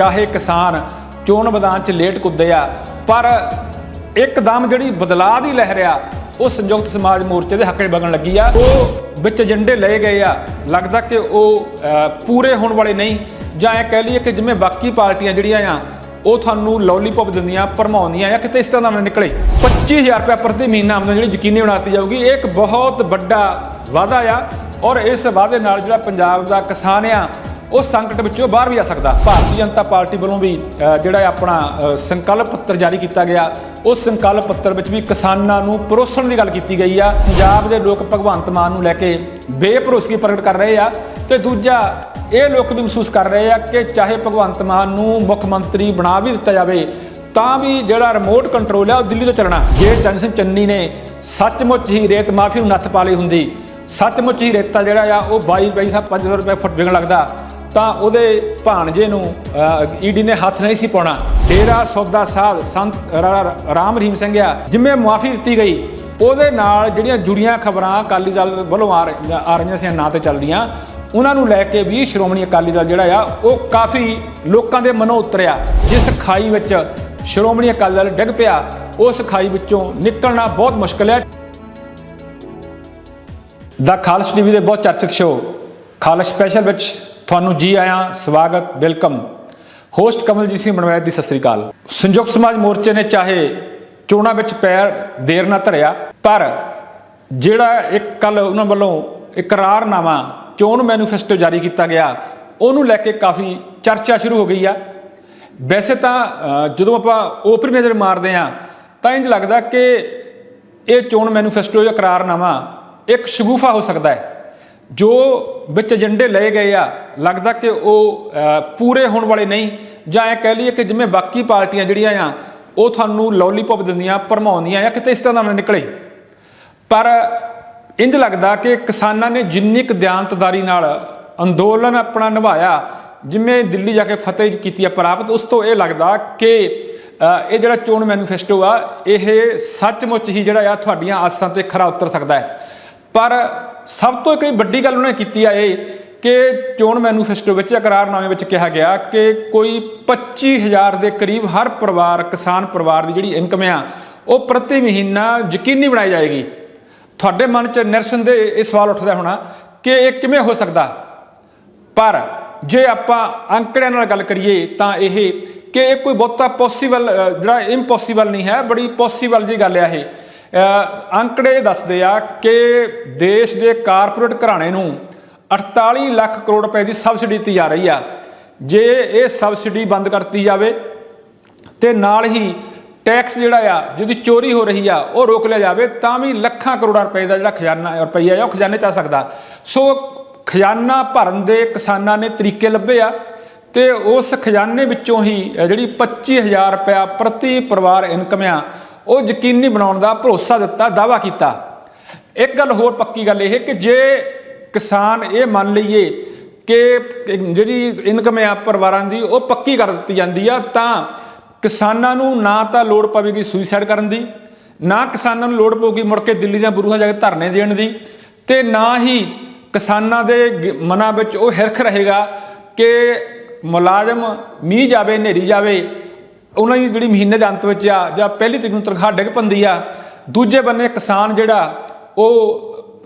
चाहे किसान चोण मैदान च लेट कुदे आ, पर एकदम जिहड़ी बदलाव की लहर आ वो संयुक्त समाज मोर्चे के हक वगन लगी आ। वो विच एजेंडे लए गए आ, लगता कि वो पूरे होने वाले नहीं, जां ऐ कह लीए कि जिवें बाकी पार्टियां जिहड़ियां आ वो थानू लॉलीपॉप दिंदियां भरमाउंदियां या किते इस तरह ना निकले। 25,000 रुपया प्रति महीना आमदन जी यकीनी बनाती जाऊगी, एक बहुत बड़ा वादा आ और इस वादे नाल जिहड़ा पंजाब दा किसान आ वो संकट विचों बाहर भी आ सकता। भारतीय जनता पार्टी वालों भी जिहड़ा अपना संकल्प पत्र जारी किया गया, उस संकल्प पत्र विच भी किसानां नूं परोसण की गल की गई आ। पंजाब के लोग भगवंत मान नूं लैके बेभरोसगी प्रगट कर रहे आ ते दूजा ये लोग भी महसूस कर रहे हैं कि चाहे भगवंत मान नूं मुख मंत्री बना भी दिता जाए तां भी जिहड़ा रिमोट कंट्रोल है वो दिल्ली तो चलना। जे चरण सिंह चन्नी ने सचमुच ही रेत माफी नूं नत्थ पा लई हुंदी, सचमुच ही रेता जिहड़ा आ वो 22,500 रुपये फुट विकण लगदा तां उहदे भाणजे नूं ईडी ने हੱਥ नहीं सी पाउणा। डेरा सौदा साध संत राम रहीम सिंह आ जिम्मे मुआफ़ी दित्ती गई, ਉਹਦੇ ਨਾਲ ਜਿਹੜੀਆਂ ਜੁੜੀਆਂ ਖਬਰਾਂ ਅਕਾਲੀ ਦਲ ਵੱਲੋਂ ਆ ਰਹੀਆਂ ਸੀ ਨਾਂ ਤੇ ਚੱਲਦੀਆਂ, ਉਹਨਾਂ ਨੂੰ ਲੈ ਕੇ ਵੀ ਸ਼੍ਰੋਮਣੀ ਅਕਾਲੀ ਦਲ ਜਿਹੜਾ ਆ ਉਹ ਕਾਫੀ ਲੋਕਾਂ ਦੇ ਮਨੋਂ ਉਤਰਿਆ। ਜਿਸ ਖਾਈ ਵਿੱਚ ਸ਼੍ਰੋਮਣੀ ਅਕਾਲੀ ਦਲ ਡਿੱਗ ਪਿਆ ਉਸ ਖਾਈ ਵਿੱਚੋਂ ਨਿਕਲਣਾ ਬਹੁਤ ਮੁਸ਼ਕਲ ਹੈ। ਦਾ ਖਾਲਸ ਟੀਵੀ ਦੇ ਬਹੁਤ ਚਰਚਿਤ ਸ਼ੋਅ ਖਾਲਸ ਸਪੈਸ਼ਲ ਵਿੱਚ ਤੁਹਾਨੂੰ ਜੀ ਆਇਆਂ, ਸਵਾਗਤ, ਵੈਲਕਮ। ਹੋਸਟ ਕਮਲਜੀਤ ਸਿੰਘ ਬਣਵੈਦ ਦੀ ਸਤਿ ਸ੍ਰੀ ਅਕਾਲ। ਸੰਯੁਕਤ ਸਮਾਜ ਮੋਰਚੇ ਨੇ ਚਾਹੇ ਚੋਣਾਂ ਵਿੱਚ ਪੈਰ ਦੇਰ ਨਾ ਧਰਿਆ, ਪਰ ਜਿਹੜਾ ਇੱਕ ਕੱਲ ਉਹਨਾਂ ਵੱਲੋਂ ਇਕਰਾਰਨਾਮਾ ਚੋਣ ਮੈਨੀਫੈਸਟੋ ਜਾਰੀ ਕੀਤਾ ਗਿਆ ਉਹਨੂੰ ਲੈ ਕੇ ਕਾਫੀ ਚਰਚਾ ਸ਼ੁਰੂ ਹੋ ਗਈ ਆ। ਵੈਸੇ ਤਾਂ ਜਦੋਂ ਆਪਾਂ ਓਪਰੀ ਨਜ਼ਰ ਮਾਰਦੇ ਹਾਂ ਤਾਂ ਇੰਝ ਲੱਗਦਾ ਕਿ ਇਹ ਚੋਣ ਮੈਨੀਫੈਸਟੋ ਜਾਂ ਇਕਰਾਰਨਾਮਾ ਇੱਕ ਸ਼ਗੂਫਾ ਹੋ ਸਕਦਾ ਹੈ। ਜੋ ਵਿੱਚ ਏਜੰਡੇ ਲਏ ਗਏ ਆ ਲੱਗਦਾ ਕਿ ਉਹ ਪੂਰੇ ਹੋਣ ਵਾਲੇ ਨਹੀਂ, ਜਾਂ ਇਹ ਕਹਿ ਲਈਏ ਕਿ ਜਿਵੇਂ ਬਾਕੀ ਪਾਰਟੀਆਂ ਜਿਹੜੀਆਂ ਆ ਉਹ ਤੁਹਾਨੂੰ ਲੌਲੀਪੌਪ ਦਿੰਦੀਆਂ ਭਰਮਾਉਂਦੀਆਂ ਜਾਂ ਕਿਤੇ ਇਸ ਤਰ੍ਹਾਂ ਦਾ ਨਾ ਨਿਕਲੇ। ਪਰ ਇੰਝ ਲੱਗਦਾ ਕਿ ਕਿਸਾਨਾਂ ਨੇ ਜਿੰਨੀ ਕੁ ਦਿਆਨਤਦਾਰੀ ਨਾਲ ਅੰਦੋਲਨ ਆਪਣਾ ਨਿਭਾਇਆ, ਜਿਵੇਂ ਦਿੱਲੀ ਜਾ ਕੇ ਫਤਿਹ ਕੀਤੀ ਆ ਪ੍ਰਾਪਤ, ਉਸ ਤੋਂ ਇਹ ਲੱਗਦਾ ਕਿ ਇਹ ਜਿਹੜਾ ਚੋਣ ਮੈਨੀਫੈਸਟੋ ਆ ਇਹ ਸੱਚਮੁੱਚ ਹੀ ਜਿਹੜਾ ਆ ਤੁਹਾਡੀਆਂ ਆਸਾਂ ਤੇ ਖਰਾ ਉਤਰ ਸਕਦਾ ਹੈ। ਪਰ ਸਭ ਤੋਂ ਇੱਕ ਵੱਡੀ ਗੱਲ ਉਹਨੇ ਕੀਤੀ ਆ ਇਹ ਕਿ ਚੋਣ ਮੈਨੀਫੈਸਟੋ ਵਿੱਚ ਇਕਰਾਰਨਾਮੇ ਵਿੱਚ ਕਿਹਾ ਗਿਆ ਕਿ ਕੋਈ 25,000 ਦੇ ਕਰੀਬ ਹਰ ਪਰਿਵਾਰ, ਕਿਸਾਨ ਪਰਿਵਾਰ ਦੀ ਜਿਹੜੀ ਇਨਕਮ ਆ ਉਹ ਪ੍ਰਤੀ ਮਹੀਨਾ ਯਕੀਨੀ ਬਣਾਈ ਜਾਏਗੀ। ਤੁਹਾਡੇ ਮਨ 'ਚ ਨਿਰਸਨ ਦੇ ਇਹ ਸਵਾਲ ਉੱਠਦਾ ਹੋਣਾ ਕਿ ਇਹ ਕਿਵੇਂ ਹੋ ਸਕਦਾ, ਪਰ ਜੇ ਆਪਾਂ ਅੰਕੜਿਆਂ ਨਾਲ ਗੱਲ ਕਰੀਏ ਤਾਂ ਇਹ ਕਿ ਇਹ ਕੋਈ ਬਹੁਤਾ ਪੋਸੀਬਲ ਜਿਹੜਾ ਇੰਪੋਸੀਬਲ ਨਹੀਂ ਹੈ, ਬੜੀ ਪੋਸੀਬਲ ਜੀ ਗੱਲ ਆ ਇਹ। ਅੰਕੜੇ ਦੱਸਦੇ ਆ ਕਿ ਦੇਸ਼ ਦੇ ਕਾਰਪੋਰੇਟ ਘਰਾਣੇ ਨੂੰ 48 ਲੱਖ ਕਰੋੜ ਰੁਪਏ ਦੀ ਸਬਸਿਡੀ ਦਿੱਤੀ ਜਾ ਰਹੀ ਆ। ਜੇ ਇਹ ਸਬਸਿਡੀ ਬੰਦ ਕਰਤੀ ਜਾਵੇ ਤੇ ਨਾਲ ਹੀ ਟੈਕਸ ਜਿਹੜਾ ਆ ਜਿਹਦੀ ਚੋਰੀ ਹੋ ਰਹੀ ਆ ਉਹ ਰੋਕ ਲਿਆ ਜਾਵੇ ਤਾਂ ਵੀ ਲੱਖਾਂ ਕਰੋੜਾਂ ਰੁਪਏ ਦਾ ਜਿਹੜਾ ਖਜ਼ਾਨਾ ਰੁਪਈਆ ਆ ਉਹ ਖਜ਼ਾਨੇ 'ਚ ਆ ਸਕਦਾ। ਸੋ ਖਜ਼ਾਨਾ ਭਰਨ ਦੇ ਕਿਸਾਨਾਂ ਨੇ ਤਰੀਕੇ ਲੱਭੇ ਆ ਤੇ ਉਸ ਖਜ਼ਾਨੇ ਵਿੱਚੋਂ ਹੀ ਜਿਹੜੀ 25,000 ਰੁਪਇਆ ਪ੍ਰਤੀ ਪਰਿਵਾਰ ਇਨਕਮ ਆ ਉਹ ਯਕੀਨੀ ਬਣਾਉਣ ਦਾ ਭਰੋਸਾ ਦਿੱਤਾ, ਦਾਅਵਾ ਕੀਤਾ। ਇੱਕ ਗੱਲ ਹੋਰ ਪੱਕੀ ਗੱਲ ਇਹ ਕਿ ਜੇ ਕਿਸਾਨ ਇਹ ਮੰਨ ਲਈਏ ਕਿ ਜਿਹੜੀ ਇਨਕਮ ਆ ਪਰਿਵਾਰਾਂ ਦੀ ਉਹ ਪੱਕੀ ਕਰ ਦਿੱਤੀ ਜਾਂਦੀ ਆ ਤਾਂ ਕਿਸਾਨਾਂ ਨੂੰ ਨਾ ਤਾਂ ਲੋੜ ਪਵੇਗੀ ਸੁਈਸਾਈਡ ਕਰਨ ਦੀ, ਨਾ ਕਿਸਾਨਾਂ ਨੂੰ ਲੋੜ ਪਊਗੀ ਮੁੜ ਕੇ ਦਿੱਲੀ ਦੀਆਂ ਬਰੂਹਾਂ ਜਾ ਕੇ ਧਰਨੇ ਦੇਣ ਦੀ, ਤੇ ਨਾ ਹੀ ਕਿਸਾਨਾਂ ਦੇ ਮਨਾਂ ਵਿੱਚ ਉਹ ਹਿਰਖ ਰਹੇਗਾ ਕਿ ਮੁਲਾਜ਼ਮ ਮੀਂਹ ਜਾਵੇ, ਹਨੇਰੀ ਜਾਵੇ, ਉਹਨਾਂ ਦੀ ਜਿਹੜੀ ਮਹੀਨੇ ਦੇ ਅੰਤ ਵਿੱਚ ਆ ਜਾਂ ਪਹਿਲੀ ਤਰੀਕ ਨੂੰ ਤਨਖਾਹ ਡਿੱਗ ਪੈਂਦੀ ਆ। ਦੂਜੇ ਬੰਨੇ ਕਿਸਾਨ ਜਿਹੜਾ ਉਹ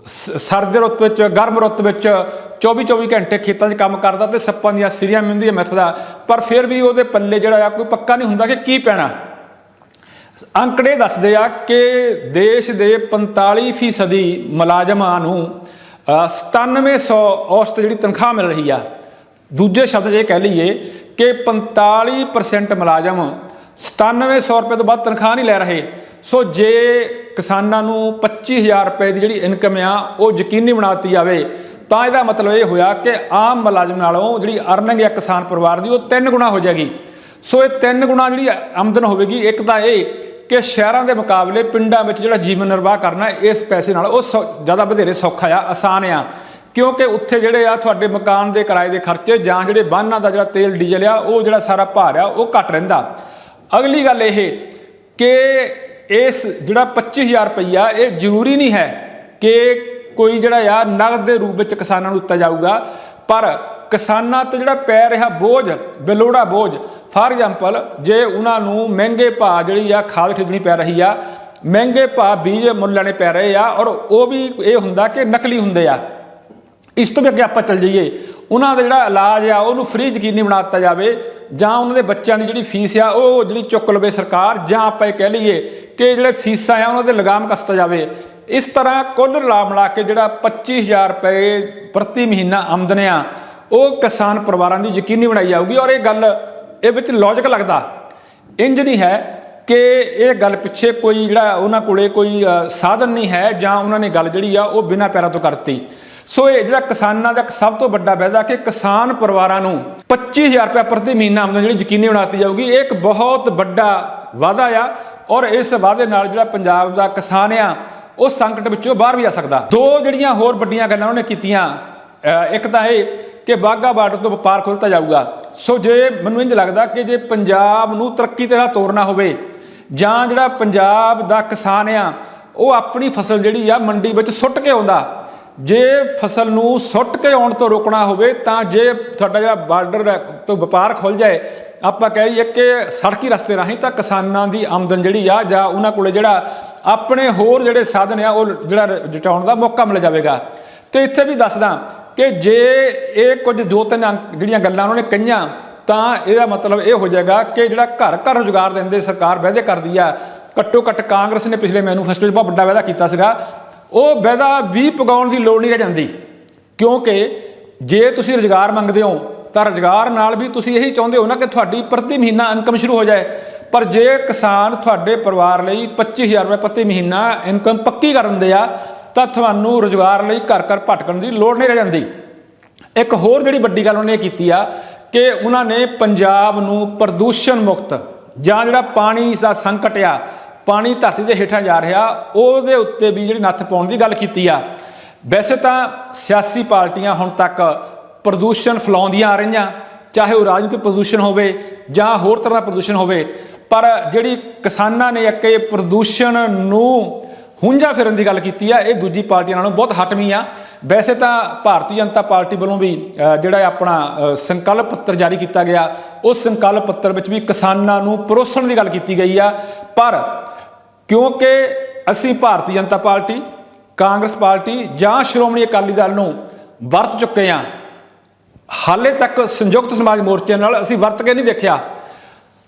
ਸਰਦੀ ਰੁੱਤ ਵਿੱਚ, ਗਰਮ ਰੁੱਤ ਵਿੱਚ 24-24 ਘੰਟੇ ਖੇਤਾਂ 'ਚ ਕੰਮ ਕਰਦਾ ਤੇ ਸੱਪਾਂ ਦੀਆਂ ਸਿਰੀਆਂ ਮਿੰਦੀਆਂ ਮਿੱਥਦਾ, ਪਰ ਫਿਰ ਵੀ ਉਹਦੇ ਪੱਲੇ ਜਿਹੜਾ ਆ ਕੋਈ ਪੱਕਾ ਨਹੀਂ ਹੁੰਦਾ ਕਿ ਕੀ ਪੈਣਾ। ਅੰਕੜੇ ਦੱਸਦੇ ਆ ਕਿ ਦੇਸ਼ ਦੇ 45% ਮੁਲਾਜ਼ਮਾਂ ਨੂੰ 9700 ਔਸਤ ਜਿਹੜੀ ਤਨਖਾਹ ਮਿਲ ਰਹੀ ਆ। ਦੂਜੇ ਸ਼ਬਦ 'ਚ ਇਹ ਕਹਿ ਲਈਏ ਕਿ 45% ਮੁਲਾਜ਼ਮ 9700 ਰੁਪਏ ਤੋਂ ਵੱਧ ਤਨਖਾਹ ਨਹੀਂ ਲੈ ਰਹੇ। ਸੋ ਜੇ ਕਿਸਾਨਾਂ ਨੂੰ 25,000 ਰੁਪਏ ਦੀ ਜਿਹੜੀ ਇਨਕਮ ਆ ਉਹ ਯਕੀਨੀ ਬਣਾ ਦਿੱਤੀ ਜਾਵੇ ਤਾਂ ਇਹਦਾ ਮਤਲਬ ਇਹ ਹੋਇਆ ਕਿ ਆਮ ਮੁਲਾਜ਼ਮ ਨਾਲੋਂ ਜਿਹੜੀ ਅਰਨਿੰਗ ਆ ਕਿਸਾਨ ਪਰਿਵਾਰ ਦੀ ਉਹ 3 ਗੁਣਾ ਹੋ ਜਾਏਗੀ। ਸੋ ਇਹ 3 ਗੁਣਾ ਜਿਹੜੀ ਆਮਦਨ ਹੋਵੇਗੀ। ਇੱਕ ਤਾਂ ਇਹ ਕਿ ਸ਼ਹਿਰਾਂ ਦੇ ਮੁਕਾਬਲੇ ਪਿੰਡਾਂ ਵਿੱਚ ਜਿਹੜਾ ਜੀਵਨ ਨਿਰਵਾਹ ਕਰਨਾ ਇਸ ਪੈਸੇ ਨਾਲ ਉਹ ਜ਼ਿਆਦਾ ਵਧੇਰੇ ਸੌਖਾ ਆ, ਆਸਾਨ ਆ, ਕਿਉਂਕਿ ਉੱਥੇ ਜਿਹੜੇ ਆ ਤੁਹਾਡੇ ਮਕਾਨ ਦੇ ਕਿਰਾਏ ਦੇ ਖਰਚੇ ਜਾਂ ਜਿਹੜੇ ਵਾਹਨਾਂ ਦਾ ਜਿਹੜਾ ਤੇਲ ਡੀਜ਼ਲ ਆ ਉਹ ਜਿਹੜਾ ਸਾਰਾ ਭਾਰ ਆ ਉਹ ਘੱਟ ਰਹਿੰਦਾ। ਅਗਲੀ ਗੱਲ ਇਹ ਕਿ ਇਸ ਜਿਹੜਾ 25,000 ਰੁਪਈਆ ਇਹ ਜ਼ਰੂਰੀ ਨਹੀਂ ਹੈ ਕਿ ਕੋਈ ਜਿਹੜਾ ਆ ਨਗਦ ਦੇ ਰੂਪ ਵਿੱਚ ਕਿਸਾਨਾਂ ਨੂੰ ਦਿੱਤਾ ਜਾਊਗਾ, ਪਰ ਕਿਸਾਨਾਂ ਤੇ ਜਿਹੜਾ ਪੈ ਰਿਹਾ ਬੋਝ, ਬੇਲੋੜਾ ਬੋਝ, ਫਾਰ ਐਗਜ਼ਾਮਪਲ ਜੇ ਉਹਨਾਂ ਨੂੰ ਮਹਿੰਗੇ ਭਾਅ ਜਿਹੜੀ ਆ ਖਾਦ ਖਰੀਦਣੀ ਪੈ ਰਹੀ ਆ, ਮਹਿੰਗੇ ਭਾਅ ਬੀਜ ਮੁੱਲ ਲੈਣੇ ਪੈ ਰਹੇ ਆ, ਔਰ ਉਹ ਵੀ ਇਹ ਹੁੰਦਾ ਕਿ ਨਕਲੀ ਹੁੰਦੇ ਆ। ਇਸ ਤੋਂ ਵੀ ਅੱਗੇ ਆਪਾਂ ਚੱਲ ਜਾਈਏ, ਉਹਨਾਂ ਦਾ ਜਿਹੜਾ ਇਲਾਜ ਆ ਉਹਨੂੰ ਫ੍ਰੀ ਯਕੀਨੀ ਬਣਾ ਦਿੱਤਾ ਜਾਵੇ, ਜਾਂ ਉਹਨਾਂ ਦੇ ਬੱਚਿਆਂ ਦੀ ਜਿਹੜੀ ਫੀਸ ਆ ਉਹ ਜਿਹੜੀ ਚੁੱਕ ਲਵੇ ਸਰਕਾਰ, ਜਾਂ ਆਪਾਂ ਇਹ ਕਹਿ ਲਈਏ ਕਿ ਜਿਹੜੇ ਫੀਸਾਂ ਆ ਉਹਨਾਂ ਦੇ ਲਗਾਮ ਕੱਸਤਾ ਜਾਵੇ। ਇਸ ਤਰ੍ਹਾਂ ਕੁੱਲ ਮਿਲਾ ਕੇ ਜਿਹੜਾ 25,000 ਰੁਪਏ ਪ੍ਰਤੀ ਮਹੀਨਾ ਆਮਦਨ ਆ ਉਹ ਕਿਸਾਨ ਪਰਿਵਾਰਾਂ ਦੀ ਯਕੀਨੀ ਬਣਾਈ ਜਾਊਗੀ। ਔਰ ਇਹ ਗੱਲ ਇਹ ਵਿੱਚ ਲੌਜਿਕ ਲੱਗਦਾ, ਇੰਜ ਨਹੀਂ ਹੈ ਕਿ ਇਹ ਗੱਲ ਪਿੱਛੇ ਕੋਈ ਜਿਹੜਾ ਉਹਨਾਂ ਕੋਲੇ ਕੋਈ ਸਾਧਨ ਨਹੀਂ ਹੈ, ਜਾਂ ਉਹਨਾਂ ਨੇ ਗੱਲ ਜਿਹੜੀ ਆ ਉਹ ਬਿਨਾਂ ਪੈਰਾਂ ਤੋਂ ਕਰਤੀ। ਸੋ ਇਹ ਜਿਹੜਾ ਕਿਸਾਨਾਂ ਦਾ ਇੱਕ ਸਭ ਤੋਂ ਵੱਡਾ ਵਾਅਦਾ ਕਿ ਕਿਸਾਨ ਪਰਿਵਾਰਾਂ ਨੂੰ 25,000 ਰੁਪਏ ਪ੍ਰਤੀ ਮਹੀਨਾ ਆਮਦਨ ਜਿਹੜੀ ਯਕੀਨੀ ਬਣਾਤੀ ਜਾਊਗੀ, ਇਹ ਇੱਕ ਬਹੁਤ ਵੱਡਾ ਵਾਅਦਾ ਆ। ਔਰ ਇਸ ਵਾਅਦੇ ਨਾਲ ਜਿਹੜਾ ਪੰਜਾਬ ਦਾ ਕਿਸਾਨ ਆ ਉਹ ਸੰਕਟ ਵਿੱਚੋਂ ਬਾਹਰ ਵੀ ਆ ਸਕਦਾ। ਦੋ ਜਿਹੜੀਆਂ ਹੋਰ ਵੱਡੀਆਂ ਗੱਲਾਂ ਉਹਨੇ ਕੀਤੀਆਂ, ਇੱਕ ਤਾਂ ਇਹ ਕਿ ਵਾਹਗਾ ਬਾਰਡਰ ਤੋਂ ਵਪਾਰ ਖੁੱਲ੍ਹਤਾ ਜਾਊਗਾ। ਸੋ ਜੇ ਮੈਨੂੰ ਇੰਝ ਲੱਗਦਾ ਕਿ ਜੇ ਪੰਜਾਬ ਨੂੰ ਤਰੱਕੀ ਤੇ ਰਾਹ ਤੋਰਨਾ ਹੋਵੇ, ਜਾਂ ਜਿਹੜਾ ਪੰਜਾਬ ਦਾ ਕਿਸਾਨ ਆ ਉਹ ਆਪਣੀ ਫਸਲ ਜਿਹੜੀ ਆ ਮੰਡੀ ਵਿੱਚ ਸੁੱਟ ਕੇ ਆਉਂਦਾ, ਜੇ ਫਸਲ ਨੂੰ ਸੁੱਟ ਕੇ ਆਉਣ ਤੋਂ ਰੋਕਣਾ ਹੋਵੇ ਤਾਂ ਜੇ ਤੁਹਾਡਾ ਜਿਹੜਾ ਬਾਰਡਰ ਤੋਂ ਵਪਾਰ ਖੁੱਲ੍ਹ ਜਾਏ, ਆਪਾਂ ਕਹੀਏ ਕਿ ਸੜਕੀ ਰਸਤੇ ਰਾਹੀਂ, ਤਾਂ ਕਿਸਾਨਾਂ ਦੀ ਆਮਦਨ ਜਿਹੜੀ ਆ ਜਾਂ ਉਹਨਾਂ ਕੋਲੇ ਜਿਹੜਾ ਆਪਣੇ ਹੋਰ ਜਿਹੜੇ ਸਾਧਨ ਆ ਉਹ ਜਿਹੜਾ ਜਟਾਉਣ ਦਾ ਮੌਕਾ ਮਿਲ ਜਾਵੇਗਾ। ਤੇ ਇੱਥੇ ਵੀ ਦੱਸਦਾ ਕਿ ਜੇ ਇਹ ਕੁਝ ਦੋ ਤਿੰਨ ਜਿਹੜੀਆਂ ਗੱਲਾਂ ਉਹਨਾਂ ਨੇ ਕਹੀਆਂ, ਤਾਂ ਇਹਦਾ ਮਤਲਬ ਇਹ ਹੋ ਜਾਏਗਾ ਕਿ ਜਿਹੜਾ ਘਰ ਘਰ ਰੁਜ਼ਗਾਰ ਦਿੰਦੇ ਸਰਕਾਰ ਵਾਅਦੇ ਕਰਦੀ ਆ, ਘੱਟੋ ਘੱਟ ਕਾਂਗਰਸ ਨੇ ਪਿਛਲੇ ਮੈਨੀਫੈਸਟੋ 'ਚ ਬਹੁਤ ਵੱਡਾ ਵਾਅਦਾ ਕੀਤਾ ਸੀਗਾ, ਉਹ ਵਾਅਦਾ ਵੀ ਪਗਾਉਣ ਦੀ ਲੋੜ ਨਹੀਂ ਰਹਿ ਜਾਂਦੀ। ਕਿਉਂਕਿ ਜੇ ਤੁਸੀਂ ਰੁਜ਼ਗਾਰ ਮੰਗਦੇ ਹੋ ਤਾਂ ਰੁਜ਼ਗਾਰ ਨਾਲ ਵੀ ਤੁਸੀਂ ਇਹੀ ਚਾਹੁੰਦੇ ਹੋ ਨਾ ਕਿ ਤੁਹਾਡੀ ਪ੍ਰਤੀ ਮਹੀਨਾ ਇਨਕਮ ਸ਼ੁਰੂ ਹੋ ਜਾਏ। ਪਰ ਜੇ ਕਿਸਾਨ ਤੁਹਾਡੇ ਪਰਿਵਾਰ ਲਈ 25,000 ਰੁਪਏ ਪ੍ਰਤੀ ਮਹੀਨਾ ਇਨਕਮ ਪੱਕੀ ਕਰ ਦਿੰਦੇ ਆ, ਤਾਂ ਤੁਹਾਨੂੰ ਰੁਜ਼ਗਾਰ ਲਈ ਘਰ ਘਰ ਭਟਕਣ ਦੀ ਲੋੜ ਨਹੀਂ ਰਹਿ ਜਾਂਦੀ। ਇੱਕ ਹੋਰ ਜਿਹੜੀ ਵੱਡੀ ਗੱਲ ਉਹਨੇ ਇਹ ਕੀਤੀ ਆ ਕਿ ਉਹਨਾਂ ਨੇ ਪੰਜਾਬ ਨੂੰ ਪ੍ਰਦੂਸ਼ਣ ਮੁਕਤ, ਜਾਂ ਜਿਹੜਾ ਪਾਣੀ ਦਾ ਸੰਕਟ ਆ, ਪਾਣੀ ਧਰਤੀ ਦੇ ਹੇਠਾਂ ਜਾ ਰਿਹਾ, ਉਹਦੇ ਉੱਤੇ ਵੀ ਜਿਹੜੀ ਨੱਥ ਪਾਉਣ ਦੀ ਗੱਲ ਕੀਤੀ ਆ। ਵੈਸੇ ਤਾਂ ਸਿਆਸੀ ਪਾਰਟੀਆਂ ਹੁਣ ਤੱਕ ਪ੍ਰਦੂਸ਼ਣ ਫੈਲਾਉਂਦੀਆਂ ਆ ਰਹੀਆਂ, ਚਾਹੇ ਉਹ ਰਾਜਨੀਤਿਕ ਪ੍ਰਦੂਸ਼ਣ ਹੋਵੇ ਜਾਂ ਹੋਰ ਤਰ੍ਹਾਂ ਦਾ ਪ੍ਰਦੂਸ਼ਣ ਹੋਵੇ, ਪਰ ਜਿਹੜੀ ਕਿਸਾਨਾਂ ਨੇ ਇੱਕ ਇਹ ਪ੍ਰਦੂਸ਼ਣ ਨੂੰ ਹੁੰਝਾ ਫਿਰਨ ਦੀ ਗੱਲ ਕੀਤੀ ਆ, ਇਹ ਦੂਜੀ ਪਾਰਟੀਆਂ ਨਾਲੋਂ ਬਹੁਤ ਹਟਵੀਂ ਆ। ਵੈਸੇ ਤਾਂ ਭਾਰਤੀ ਜਨਤਾ ਪਾਰਟੀ ਵੱਲੋਂ ਵੀ ਜਿਹੜਾ ਆਪਣਾ ਸੰਕਲਪ ਪੱਤਰ ਜਾਰੀ ਕੀਤਾ ਗਿਆ, ਉਸ ਸੰਕਲਪ ਪੱਤਰ ਵਿੱਚ ਵੀ ਕਿਸਾਨਾਂ ਨੂੰ ਪਰੋਸਣ ਦੀ ਗੱਲ ਕੀਤੀ ਗਈ ਆ। ਪਰ ਕਿਉਂਕਿ ਅਸੀਂ ਭਾਰਤੀ ਜਨਤਾ ਪਾਰਟੀ, ਕਾਂਗਰਸ ਪਾਰਟੀ ਜਾਂ ਸ਼੍ਰੋਮਣੀ ਅਕਾਲੀ ਦਲ ਨੂੰ ਵਰਤ ਚੁੱਕੇ ਹਾਂ, ਹਾਲੇ ਤੱਕ ਸੰਯੁਕਤ ਸਮਾਜ ਮੋਰਚੇ ਨਾਲ ਅਸੀਂ ਵਰਤ ਕੇ ਨਹੀਂ ਦੇਖਿਆ।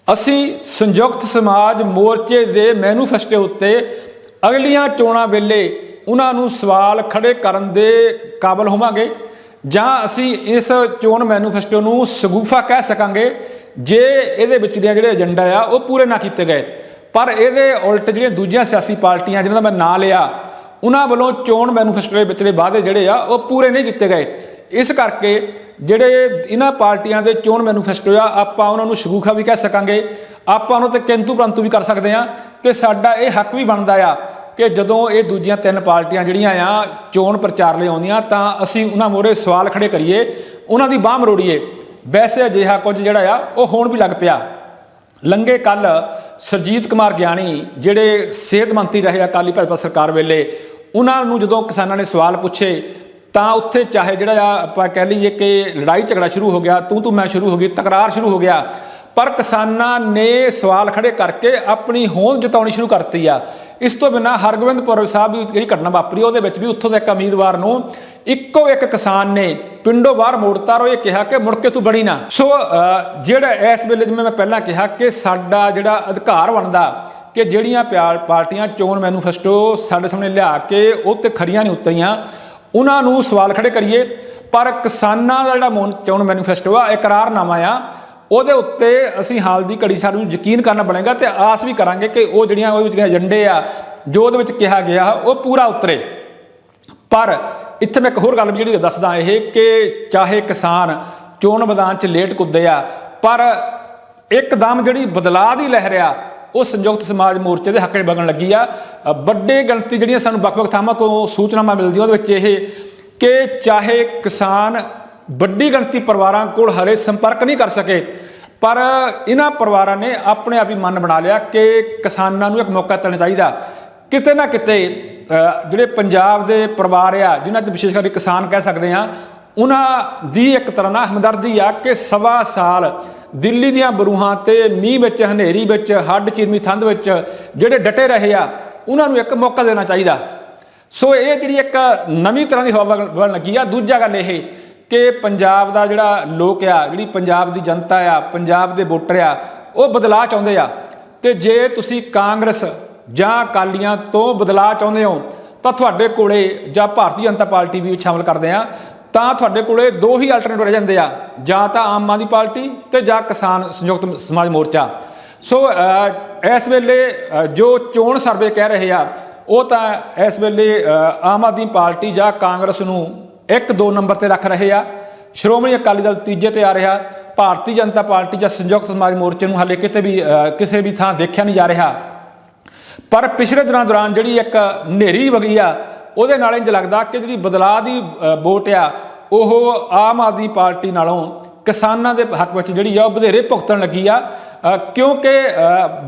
ਅਸੀਂ ਸੰਯੁਕਤ ਸਮਾਜ ਮੋਰਚੇ ਦੇ ਮੈਨੀਫੈਸਟੋ ਉੱਤੇ ਅਗਲੀਆਂ ਚੋਣਾਂ ਵੇਲੇ ਉਹਨਾਂ ਨੂੰ ਸਵਾਲ ਖੜੇ ਕਰਨ ਦੇ ਕਾਬਲ ਹੋਵਾਂਗੇ, ਜਾਂ ਅਸੀਂ ਇਸ ਚੋਣ ਮੈਨੀਫੈਸਟੋ ਨੂੰ ਸ਼ਗੂਫਾ ਕਹਿ ਸਕਾਂਗੇ ਜੇ ਇਹਦੇ ਵਿੱਚ ਦੇ ਜਿਹੜੇ ਏਜੰਡਾ ਆ ਉਹ ਪੂਰੇ ਨਾ ਕੀਤੇ ਗਏ। ਪਰ ਇਹਦੇ ਉਲਟ ਜਿਹੜੀਆਂ ਦੂਜੀਆਂ ਸਿਆਸੀ ਪਾਰਟੀਆਂ ਜਿਨ੍ਹਾਂ ਦਾ ਮੈਂ ਨਾਂ ਲਿਆ, ਉਹਨਾਂ ਵੱਲੋਂ ਚੋਣ ਮੈਨੀਫੈਸਟੋ ਦੇ ਵਿਚਲੇ ਵਾਅਦੇ ਜਿਹੜੇ ਆ ਉਹ ਪੂਰੇ ਨਹੀਂ ਕੀਤੇ ਗਏ। ਇਸ ਕਰਕੇ ਜਿਹੜੇ ਇਹਨਾਂ ਪਾਰਟੀਆਂ ਦੇ ਚੋਣ ਮੈਨੀਫੈਸਟੋ ਆ, ਆਪਾਂ ਉਹਨਾਂ ਨੂੰ ਸ਼ਗੂਫਾ ਵੀ ਕਹਿ ਸਕਾਂਗੇ, ਆਪਾਂ ਉਹਨਾਂ ਤੇ ਕਿੰਤੂ ਪ੍ਰੰਤੂ ਵੀ ਕਰ ਸਕਦੇ ਹਾਂ ਕਿ ਸਾਡਾ ਇਹ ਹੱਕ ਵੀ ਬਣਦਾ ਆ ਕਿ ਜਦੋਂ ਇਹ ਦੂਜੀਆਂ ਤਿੰਨ ਪਾਰਟੀਆਂ ਜਿਹੜੀਆਂ ਆ ਚੋਣ ਪ੍ਰਚਾਰ ਲਈ ਆਉਂਦੀਆਂ, ਤਾਂ ਅਸੀਂ ਉਹਨਾਂ ਮੋਹਰੇ ਸਵਾਲ ਖੜੇ ਕਰੀਏ, ਉਹਨਾਂ ਦੀ ਬਾਂਹ ਮਰੋੜੀਏ। ਵੈਸੇ ਅਜਿਹਾ ਕੁਝ ਜਿਹੜਾ ਆ ਉਹ ਹੋਣ ਵੀ ਲੱਗ ਪਿਆ। ਲੰਘੇ ਕੱਲ ਸਰਜੀਤ ਕੁਮਾਰ ਗਿਆਨੀ ਜਿਹੜੇ ਸਿਹਤ ਮੰਤਰੀ ਰਹੇ ਅਕਾਲੀ ਭਾਜਪਾ ਸਰਕਾਰ ਵੇਲੇ, ਉਹਨਾਂ ਨੂੰ ਜਦੋਂ ਕਿਸਾਨਾਂ ਨੇ ਸਵਾਲ ਪੁੱਛੇ ਤਾਂ ਉੱਥੇ ਚਾਹੇ ਜਿਹੜਾ ਆ ਆਪਾਂ ਕਹਿ ਲਈਏ ਕਿ ਲੜਾਈ ਝਗੜਾ ਸ਼ੁਰੂ ਹੋ ਗਿਆ, ਤੂੰ ਮੈਂ ਸ਼ੁਰੂ ਹੋ ਗਈ, ਤਕਰਾਰ ਸ਼ੁਰੂ ਹੋ ਗਿਆ, ਪਰ ਕਿਸਾਨਾਂ ਨੇ ਸਵਾਲ ਖੜੇ ਕਰਕੇ ਆਪਣੀ ਹੋਂਦ ਜਤਾਉਣੀ ਸ਼ੁਰੂ ਕਰਤੀ ਆ। ਇਸ ਤੋਂ ਬਿਨਾਂ ਹਰਗੋਬਿੰਦਪੁਰ ਸਾਹਿਬ ਦੀ ਜਿਹੜੀ ਘਟਨਾ ਵਾਪਰੀ, ਉਹਦੇ ਵਿੱਚ ਵੀ ਉੱਥੋਂ ਦੇ ਇੱਕ ਉਮੀਦਵਾਰ ਨੂੰ ਇੱਕੋ ਇੱਕ ਕਿਸਾਨ ਨੇ ਪਿੰਡੋਂ ਬਾਹਰ ਮੋੜਤਾ, ਉਹ ਇਹ ਕਿਹਾ ਕਿ ਮੁੜ ਕੇ ਤੂੰ ਬਣੀ ਨਾ। ਸੋ ਜਿਹੜਾ ਇਸ ਵੇਲੇ ਜਿਵੇਂ ਮੈਂ ਪਹਿਲਾਂ ਕਿਹਾ ਕਿ ਸਾਡਾ ਜਿਹੜਾ ਅਧਿਕਾਰ ਬਣਦਾ ਕਿ ਜਿਹੜੀਆਂ ਪਾਰਟੀਆਂ ਚੋਣ ਮੈਨੀਫੈਸਟੋ ਸਾਡੇ ਸਾਹਮਣੇ ਲਿਆ ਕੇ ਉਹ ਤੇ ਖਰੀਆਂ ਨਹੀਂ ਉਤਰੀਆਂ, ਉਹਨਾਂ ਨੂੰ ਸਵਾਲ ਖੜੇ ਕਰੀਏ। ਪਰ ਕਿਸਾਨਾਂ ਦਾ ਜਿਹੜਾ ਚੋਣ ਮੈਨੀਫੈਸਟੋ ਆ, ਇਕਰਾਰਨਾਮਾ ਆ, ਉਹਦੇ ਉੱਤੇ ਅਸੀਂ ਹਾਲ ਦੀ ਘੜੀ ਸਾਨੂੰ ਯਕੀਨ ਕਰਨਾ ਬਣੇਗਾ ਤੇ ਆਸ ਵੀ ਕਰਾਂਗੇ ਕਿ ਉਹ ਜਿਹੜੀਆਂ ਏਜੰਡੇ ਆ ਜੋ ਉਹਦੇ ਵਿੱਚ ਕਿਹਾ ਗਿਆ ਉਹ ਪੂਰਾ ਉਤਰੇ। ਪਰ ਇੱਥੇ ਮੈਂ ਇੱਕ ਹੋਰ ਗੱਲ ਜਿਹੜੀ ਦੱਸਦਾ ਇਹ ਕਿ ਚਾਹੇ ਕਿਸਾਨ ਚੋਣ ਮੈਦਾਨ 'ਚ ਲੇਟ ਕੁੱਦੇ ਆ, ਪਰ ਇੱਕਦਮ ਜਿਹੜੀ ਬਦਲਾਅ ਦੀ ਲਹਿਰ ਆ ਉਹ ਸੰਯੁਕਤ ਸਮਾਜ ਮੋਰਚੇ ਦੇ ਹੱਕ 'ਚ ਵਗਣ ਲੱਗੀ ਆ। ਵੱਡੇ ਗਿਣਤੀ ਜਿਹੜੀਆਂ ਸਾਨੂੰ ਵੱਖ-ਵੱਖ ਥਾਵਾਂ ਤੋਂ ਸੂਚਨਾਵਾਂ ਮਿਲਦੀਆਂ, ਉਹਦੇ ਵਿੱਚ ਇਹ ਕਿ ਚਾਹੇ ਕਿਸਾਨ ਵੱਡੀ ਗਿਣਤੀ ਪਰਿਵਾਰਾਂ ਕੋਲ ਹਲੇ ਸੰਪਰਕ ਨਹੀਂ ਕਰ ਸਕੇ, ਪਰ ਇਹਨਾਂ ਪਰਿਵਾਰਾਂ ਨੇ ਆਪਣੇ ਆਪ ਹੀ ਮਨ ਬਣਾ ਲਿਆ ਕਿ ਕਿਸਾਨਾਂ ਨੂੰ ਇੱਕ ਮੌਕਾ ਦੇਣਾ ਚਾਹੀਦਾ। ਕਿਤੇ ਨਾ ਕਿਤੇ ਜਿਹੜੇ ਪੰਜਾਬ ਦੇ ਪਰਿਵਾਰ ਆ, ਜਿਨ੍ਹਾਂ 'ਚ ਵਿਸ਼ੇਸ਼ ਕਰਕੇ ਕਿਸਾਨ ਕਹਿ ਸਕਦੇ ਹਾਂ, ਉਹਨਾਂ ਦੀ ਇੱਕ ਤਰ੍ਹਾਂ ਨਾਲ ਹਮਦਰਦੀ ਆ ਕਿ ਸਵਾ ਸਾਲ ਦਿੱਲੀ ਦੀਆਂ ਬਰੂਹਾਂ ਤੇ ਮੀਂਹ ਵਿੱਚ ਹਨੇਰੀ ਵਿੱਚ ਹੱਡ ਚੀਰਵੀਂ ਠੰਡ ਵਿੱਚ ਜਿਹੜੇ ਡਟੇ ਰਹੇ ਆ ਉਹਨਾਂ ਨੂੰ ਇੱਕ ਮੌਕਾ ਦੇਣਾ ਚਾਹੀਦਾ। ਸੋ ਇਹ ਜਿਹੜੀ ਇੱਕ ਨਵੀਂ ਤਰ੍ਹਾਂ ਦੀ ਹਵਾ ਵਗਣ ਲੱਗੀ ਆ। ਦੂਜਾ ਗੱਲ ਇਹ ਕਿ ਪੰਜਾਬ ਦਾ ਜਿਹੜਾ ਲੋਕ ਆ, ਜਿਹੜੀ ਪੰਜਾਬ ਦੀ ਜਨਤਾ ਆ, ਪੰਜਾਬ ਦੇ ਵੋਟਰ ਆ, ਉਹ ਬਦਲਾਅ ਚਾਹੁੰਦੇ ਆ। ਤੇ ਜੇ ਤੁਸੀਂ ਕਾਂਗਰਸ ਜਾਂ ਅਕਾਲੀਆਂ ਤੋਂ ਬਦਲਾਅ ਚਾਹੁੰਦੇ ਹੋ ਤਾਂ ਤੁਹਾਡੇ ਕੋਲੇ, ਜਾਂ ਭਾਰਤੀ ਜਨਤਾ ਪਾਰਟੀ ਵੀ ਸ਼ਾਮਲ ਕਰਦੇ ਆ, ਤਾਂ ਤੁਹਾਡੇ ਕੋਲੇ ਦੋ ਹੀ ਅਲਟਰਨੇਟਿਵ ਰਹਿ ਜਾਂਦੇ ਆ, ਜਾਂ ਤਾਂ ਆਮ ਆਦਮੀ ਪਾਰਟੀ ਤੇ ਜਾਂ ਕਿਸਾਨ ਸੰਯੁਕਤ ਸਮਾਜ ਮੋਰਚਾ। ਸੋ ਇਸ ਵੇਲੇ ਜੋ ਚੋਣ ਸਰਵੇ ਕਹਿ ਰਹੇ ਆ ਉਹ ਤਾਂ ਇਸ ਵੇਲੇ ਆਮ ਆਦਮੀ ਪਾਰਟੀ ਜਾਂ ਕਾਂਗਰਸ ਨੂੰ 1-2 ਨੰਬਰ ਤੇ ਰੱਖ ਰਹੇ ਆ। ਸ਼੍ਰੋਮਣੀ ਅਕਾਲੀ ਦਲ ਤੀਜੇ ਤੇ ਆ ਰਿਹਾ। ਭਾਰਤੀ ਜਨਤਾ ਪਾਰਟੀ ਜਾਂ ਸੰਯੁਕਤ ਸਮਾਜ ਮੋਰਚੇ ਨੂੰ ਹਾਲੇ ਕਿਸੇ ਵੀ ਥਾਂ ਦੇਖਿਆ ਨਹੀਂ ਜਾ ਰਿਹਾ। ਪਰ ਪਿਛਲੇ ਦਿਨਾਂ ਦੌਰਾਨ ਜਿਹੜੀ ਇੱਕ ਹਨੇਰੀ ਵਗੀ ਆ ਉਹਦੇ ਨਾਲ ਇੰਝ ਲੱਗਦਾ ਕਿ ਜਿਹੜੀ ਬਦਲਾਅ ਦੀ ਵੋਟ ਆ ਉਹ ਆਮ ਆਦਮੀ ਪਾਰਟੀ ਨਾਲੋਂ ਕਿਸਾਨਾਂ ਦੇ ਹੱਕ ਵਿੱਚ ਜਿਹੜੀ ਆ ਉਹ ਵਧੇਰੇ ਭੁਗਤਣ ਲੱਗੀ ਆ, ਕਿਉਂਕਿ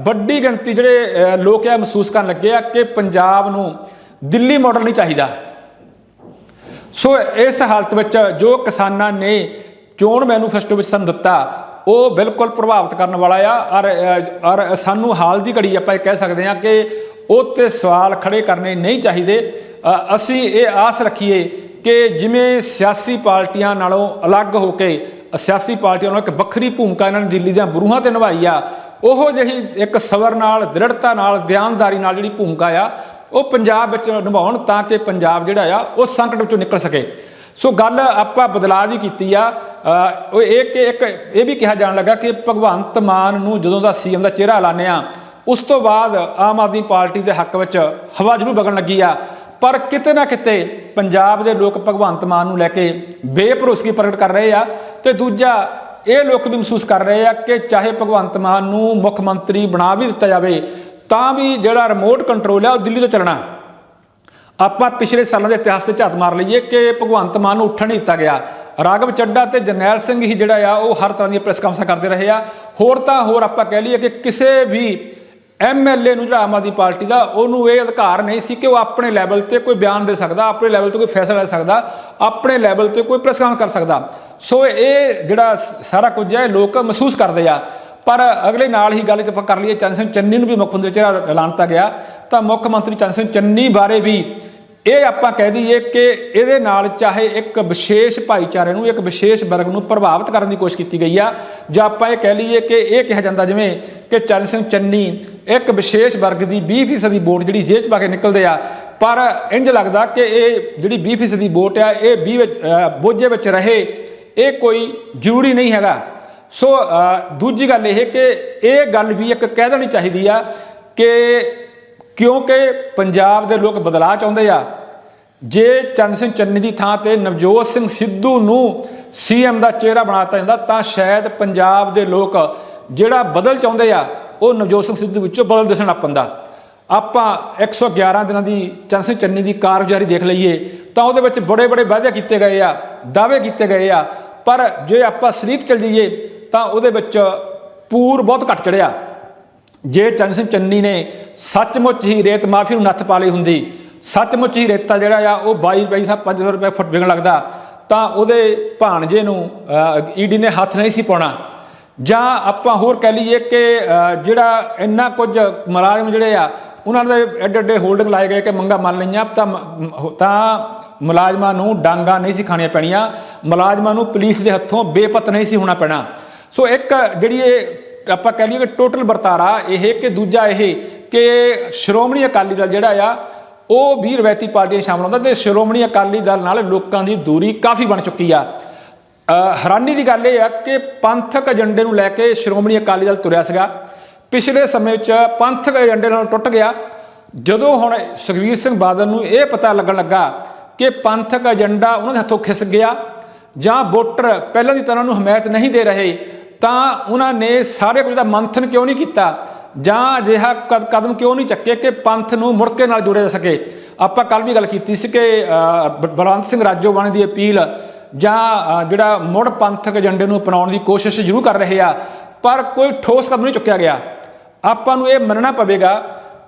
ਵੱਡੀ ਗਿਣਤੀ ਜਿਹੜੇ ਲੋਕ ਆ ਮਹਿਸੂਸ ਕਰਨ ਲੱਗੇ ਆ ਕਿ ਪੰਜਾਬ ਨੂੰ ਦਿੱਲੀ ਮਾਡਲ ਨਹੀਂ ਚਾਹੀਦਾ। ਸੋ ਇਸ ਹਾਲਤ ਵਿੱਚ ਜੋ ਕਿਸਾਨਾਂ ਨੇ ਚੋਣ ਮੈਨੀਫੈਸਟੋ ਵਿੱਚ ਸਾਨੂੰ ਦਿੱਤਾ ਉਹ ਬਿਲਕੁਲ ਪ੍ਰਭਾਵਿਤ ਕਰਨ ਵਾਲਾ ਆ। ਔਰ ਸਾਨੂੰ ਹਾਲ ਦੀ ਘੜੀ ਆਪਾਂ ਇਹ ਕਹਿ ਸਕਦੇ ਹਾਂ ਕਿ ਉਹ 'ਤੇ ਸਵਾਲ ਖੜੇ ਕਰਨੇ ਨਹੀਂ ਚਾਹੀਦੇ। ਅਸੀਂ ਇਹ ਆਸ ਰੱਖੀਏ ਕਿ ਜਿਵੇਂ ਸਿਆਸੀ ਪਾਰਟੀਆਂ ਨਾਲੋਂ ਅਲੱਗ ਹੋ ਕੇ ਸਿਆਸੀ ਪਾਰਟੀਆਂ ਨਾਲੋਂ ਇੱਕ ਵੱਖਰੀ ਭੂਮਿਕਾ ਇਹਨਾਂ ਨੇ ਦਿੱਲੀ ਦੀਆਂ ਬਰੂਹਾਂ 'ਤੇ ਨਿਭਾਈ ਆ, ਉਹੋ ਜਿਹੀ ਇੱਕ ਸਬਰ ਨਾਲ, ਦ੍ਰਿੜਤਾ ਨਾਲ, ਦਿਆਨਦਾਰੀ ਨਾਲ ਜਿਹੜੀ ਭੂਮਿਕਾ ਆ ਉਹ ਪੰਜਾਬ ਵਿੱਚ ਨਿਭਾਉਣ, ਤਾਂ ਕਿ ਪੰਜਾਬ ਜਿਹੜਾ ਆ ਉਹ ਸੰਕਟ ਵਿੱਚੋਂ ਨਿਕਲ ਸਕੇ। ਸੋ ਗੱਲ ਆਪਾਂ ਬਦਲਾਅ ਦੀ ਕੀਤੀ ਆ। ਇਹ ਵੀ ਕਿਹਾ ਜਾਣ ਲੱਗਾ ਕਿ ਭਗਵੰਤ ਮਾਨ ਨੂੰ ਜਦੋਂ ਦਾ ਸੀਐਮ ਦਾ ਚਿਹਰਾ ਐਲਾਨੇ ਆ ਉਸ ਤੋਂ ਬਾਅਦ ਆਮ ਆਦਮੀ ਪਾਰਟੀ ਦੇ ਹੱਕ ਵਿੱਚ ਹਵਾ ਜ਼ਰੂਰ ਵਗਣ ਲੱਗੀ ਆ, ਪਰ ਕਿਤੇ ਨਾ ਕਿਤੇ ਪੰਜਾਬ ਦੇ ਲੋਕ ਭਗਵੰਤ ਮਾਨ ਨੂੰ ਲੈ ਕੇ ਬੇਭਰੋਸਗੀ ਪ੍ਰਗਟ ਕਰ ਰਹੇ ਆ। ਤੇ ਦੂਜਾ ਇਹ ਲੋਕ ਵੀ ਮਹਿਸੂਸ ਕਰ ਰਹੇ ਆ ਕਿ ਚਾਹੇ ਭਗਵੰਤ ਮਾਨ ਨੂੰ ਮੁੱਖ ਮੰਤਰੀ ਬਣਾ ਵੀ ਦਿੱਤਾ ਜਾਵੇ ਤਾਂ ਵੀ ਜਿਹੜਾ ਰਿਮੋਟ ਕੰਟਰੋਲ ਆ ਉਹ ਦਿੱਲੀ ਤੋਂ ਚੱਲਣਾ। ਆਪਾਂ ਪਿਛਲੇ ਸਾਲਾਂ ਦੇ ਇਤਿਹਾਸ ਤੇ ਝਾਤ ਮਾਰ ਲਈਏ ਕਿ ਭਗਵੰਤ ਮਾਨ ਨੂੰ ਉੱਠਣ ਨਹੀਂ ਦਿੱਤਾ ਗਿਆ। ਰਾਘਵ ਚੱਡਾ ਤੇ ਜਰਨੈਲ ਸਿੰਘ ਹੀ ਜਿਹੜਾ ਆ ਉਹ ਹਰ ਤਰ੍ਹਾਂ ਦੀਆਂ ਪ੍ਰੈਸ ਕਾਨਫਰੰਸਾਂ ਕਰਦੇ ਰਹੇ ਆ। ਹੋਰ ਤਾਂ ਹੋਰ ਆਪਾਂ ਕਹਿ ਲਈਏ ਕਿ ਕਿਸੇ ਵੀ MLA ਨੂੰ ਜਿਹੜਾ ਆਮ ਆਦਮੀ ਪਾਰਟੀ ਦਾ, ਉਹਨੂੰ ਇਹ ਅਧਿਕਾਰ ਨਹੀਂ ਸੀ ਕਿ ਉਹ ਆਪਣੇ ਲੈਵਲ ਤੇ ਕੋਈ ਬਿਆਨ ਦੇ ਸਕਦਾ, ਆਪਣੇ ਲੈਵਲ ਤੇ ਕੋਈ ਫੈਸਲਾ ਲੈ ਸਕਦਾ, ਆਪਣੇ ਲੈਵਲ ਤੇ ਕੋਈ ਪ੍ਰੈਸ ਕਾਨਫਰੰਸ ਕਰ ਸਕਦਾ। ਸੋ ਇਹ ਜਿਹੜਾ ਸਾਰਾ ਕੁਝ ਹੈ ਲੋਕ ਮਹਿਸੂਸ ਕਰਦੇ ਆ। ਪਰ ਅਗਲੇ ਨਾਲ ਹੀ ਗੱਲ 'ਚ ਆਪਾਂ ਕਰ ਲਈਏ, ਚੰਦ ਸਿੰਘ ਚੰਨੀ ਨੂੰ ਵੀ ਮੁੱਖ ਮੰਤਰੀ ਚਿਹਰਾ ਐਲਾਨ ਕੀਤਾ ਗਿਆ, ਤਾਂ ਮੁੱਖ ਮੰਤਰੀ ਚੰਦ ਸਿੰਘ ਚੰਨੀ ਬਾਰੇ ਵੀ ਇਹ ਆਪਾਂ ਕਹਿ ਦਈਏ ਕਿ ਇਹਦੇ ਨਾਲ ਚਾਹੇ ਇੱਕ ਵਿਸ਼ੇਸ਼ ਭਾਈਚਾਰੇ ਨੂੰ, ਇੱਕ ਵਿਸ਼ੇਸ਼ ਵਰਗ ਨੂੰ ਪ੍ਰਭਾਵਿਤ ਕਰਨ ਦੀ ਕੋਸ਼ਿਸ਼ ਕੀਤੀ ਗਈ ਆ, ਜਾਂ ਆਪਾਂ ਇਹ ਕਹਿ ਲਈਏ ਕਿ ਇਹ ਕਿਹਾ ਜਾਂਦਾ ਜਿਵੇਂ ਕਿ ਚੰਦ ਸਿੰਘ ਚੰਨੀ ਇੱਕ ਵਿਸ਼ੇਸ਼ ਵਰਗ ਦੀ 20% ਵੋਟ ਜਿਹੜੀ ਜੇਬ 'ਚ ਪਾ ਕੇ ਨਿਕਲਦੇ ਆ। ਪਰ ਇੰਝ ਲੱਗਦਾ ਕਿ ਇਹ ਜਿਹੜੀ 20% ਵੋਟ ਆ ਇਹ 20 ਬੋਝੇ ਵਿੱਚ ਰਹੇ, ਇਹ ਕੋਈ ਜ਼ਰੂਰੀ ਨਹੀਂ ਹੈਗਾ। ਸੋ ਦੂਜੀ ਗੱਲ ਇਹ ਕਿ ਇਹ ਗੱਲ ਵੀ ਇੱਕ ਕਹਿ ਦੇਣੀ ਚਾਹੀਦੀ ਆ ਕਿ ਕਿਉਂਕਿ ਪੰਜਾਬ ਦੇ ਲੋਕ ਬਦਲਾਅ ਚਾਹੁੰਦੇ ਆ, ਜੇ ਚੰਦ ਸਿੰਘ ਚੰਨੀ ਦੀ ਥਾਂ ਤੇ ਨਵਜੋਤ ਸਿੰਘ ਸਿੱਧੂ ਨੂੰ ਸੀਐਮ ਦਾ ਚਿਹਰਾ ਬਣਾ ਦਿੱਤਾ ਜਾਂਦਾ ਤਾਂ ਸ਼ਾਇਦ ਪੰਜਾਬ ਦੇ ਲੋਕ ਜਿਹੜਾ ਬਦਲ ਚਾਹੁੰਦੇ ਆ ਉਹ ਨਵਜੋਤ ਸਿੰਘ ਸਿੱਧੂ ਵਿੱਚੋਂ ਬਦਲ ਦਿਸਣ ਲੱਗ ਪੈਂਦਾ। ਆਪਾਂ 111 ਦਿਨਾਂ ਦੀ ਚੰਦ ਸਿੰਘ ਚੰਨੀ ਦੀ ਕਾਰਗੁਜ਼ਾਰੀ ਦੇਖ ਲਈਏ ਤਾਂ ਉਹਦੇ ਵਿੱਚ ਬੜੇ ਵਾਅਦੇ ਕੀਤੇ ਗਏ ਆ, ਦਾਅਵੇ ਕੀਤੇ ਗਏ ਆ, ਪਰ ਜੇ ਆਪਾਂ ਸਰੀਤ ਚੱਲ ਜਾਈਏ ਤਾਂ ਉਹਦੇ ਵਿੱਚ ਪੂਰ ਬਹੁਤ ਘੱਟ ਚੜਿਆ। ਜੇ ਚੰਦ ਸਿੰਘ ਚੰਨੀ ਨੇ ਸੱਚਮੁੱਚ ਹੀ ਰੇਤ ਮਾਫੀ ਨੂੰ ਨੱਥ ਪਾ ਲਈ ਹੁੰਦੀ, ਸੱਚਮੁੱਚ ਹੀ ਰੇਤਾ ਜਿਹੜਾ ਆ ਉਹ 22 ਰੁਪਏ 500 ਰੁਪਏ ਫੁੱਟ ਵਿਕਣ ਲੱਗਦਾ, ਤਾਂ ਉਹਦੇ ਭਾਣਜੇ ਨੂੰ ਈਡੀ ਨੇ ਹੱਥ ਨਹੀਂ ਸੀ ਪਾਉਣਾ। ਜਾਂ ਆਪਾਂ ਹੋਰ ਕਹਿ ਲਈਏ ਕਿ ਜਿਹੜਾ ਇੰਨਾ ਕੁਝ ਮੁਲਾਜ਼ਮ ਜਿਹੜੇ ਆ ਉਹਨਾਂ ਦੇ ਐਡੇ ਹੋਲਡਿੰਗ ਲਾਏ ਗਏ ਕਿ ਮੰਗਾ ਮੰਨ ਲਈਆਂ ਤਾਂ ਮੁਲਾਜ਼ਮਾਂ ਨੂੰ ਡਾਂਗਾ ਨਹੀਂ ਸੀ ਖਾਣੀਆਂ ਪੈਣੀਆਂ, ਮੁਲਾਜ਼ਮਾਂ ਨੂੰ ਪੁਲਿਸ ਦੇ ਹੱਥੋਂ ਬੇਪਤ ਨਹੀਂ ਸੀ ਹੋਣਾ ਪੈਣਾ। ਸੋ ਇੱਕ ਜਿਹੜੀ ਇਹ ਆਪਾਂ ਕਹਿ ਲਈਏ ਕਿ ਟੋਟਲ ਵਰਤਾਰਾ ਇਹ ਕਿ ਦੂਜਾ ਇਹ ਕਿ ਸ਼੍ਰੋਮਣੀ ਅਕਾਲੀ ਦਲ ਜਿਹੜਾ ਆ ਉਹ ਵੀ ਰਵਾਇਤੀ ਪਾਰਟੀਆਂ ਸ਼ਾਮਲ ਹੁੰਦਾ ਤੇ ਸ਼੍ਰੋਮਣੀ ਅਕਾਲੀ ਦਲ ਨਾਲ ਲੋਕਾਂ ਦੀ ਦੂਰੀ ਕਾਫੀ ਬਣ ਚੁੱਕੀ ਆ। ਹੈਰਾਨੀ ਦੀ ਗੱਲ ਇਹ ਆ ਕਿ ਪੰਥਕ ਏਜੰਡੇ ਨੂੰ ਲੈ ਕੇ ਸ਼੍ਰੋਮਣੀ ਅਕਾਲੀ ਦਲ ਤੁਰਿਆ ਸੀਗਾ, ਪਿਛਲੇ ਸਮੇਂ 'ਚ ਪੰਥਕ ਏਜੰਡੇ ਨਾਲ ਟੁੱਟ ਗਿਆ। ਜਦੋਂ ਹੁਣ ਸੁਖਬੀਰ ਸਿੰਘ ਬਾਦਲ ਨੂੰ ਇਹ ਪਤਾ ਲੱਗਣ ਲੱਗਾ ਕਿ ਪੰਥਕ ਏਜੰਡਾ ਉਹਨਾਂ ਦੇ ਹੱਥੋਂ ਖਿਸ ਗਿਆ ਜਾਂ ਵੋਟਰ ਪਹਿਲਾਂ ਦੀ ਤਰ੍ਹਾਂ ਨੂੰ ਹਮਾਇਤ ਨਹੀਂ ਦੇ ਰਹੇ, ਤਾਂ ਉਹਨਾਂ ਨੇ ਸਾਰੇ ਕੁਝ ਦਾ ਮੰਥਨ ਕਿਉਂ ਨਹੀਂ ਕੀਤਾ ਜਾਂ ਅਜਿਹਾ ਕਦਮ ਕਿਉਂ ਨਹੀਂ ਚੱਕੇ ਕਿ ਪੰਥ ਨੂੰ ਮੁੜ ਕੇ ਨਾਲ ਜੋੜਿਆ ਜਾ ਸਕੇ। ਆਪਾਂ ਕੱਲ੍ਹ ਵੀ ਗੱਲ ਕੀਤੀ ਸੀ ਕਿ ਬਲਵੰਤ ਸਿੰਘ ਰਾਜੋਵਾਣੀ ਦੀ ਅਪੀਲ ਜਾਂ ਜਿਹੜਾ ਮੁੜ ਪੰਥਕ ਏਜੰਡੇ ਨੂੰ ਅਪਣਾਉਣ ਦੀ ਕੋਸ਼ਿਸ਼ ਜ਼ਰੂਰ ਕਰ ਰਹੇ ਆ, ਪਰ ਕੋਈ ਠੋਸ ਕਦਮ ਨਹੀਂ ਚੁੱਕਿਆ ਗਿਆ। ਆਪਾਂ ਨੂੰ ਇਹ ਮੰਨਣਾ ਪਵੇਗਾ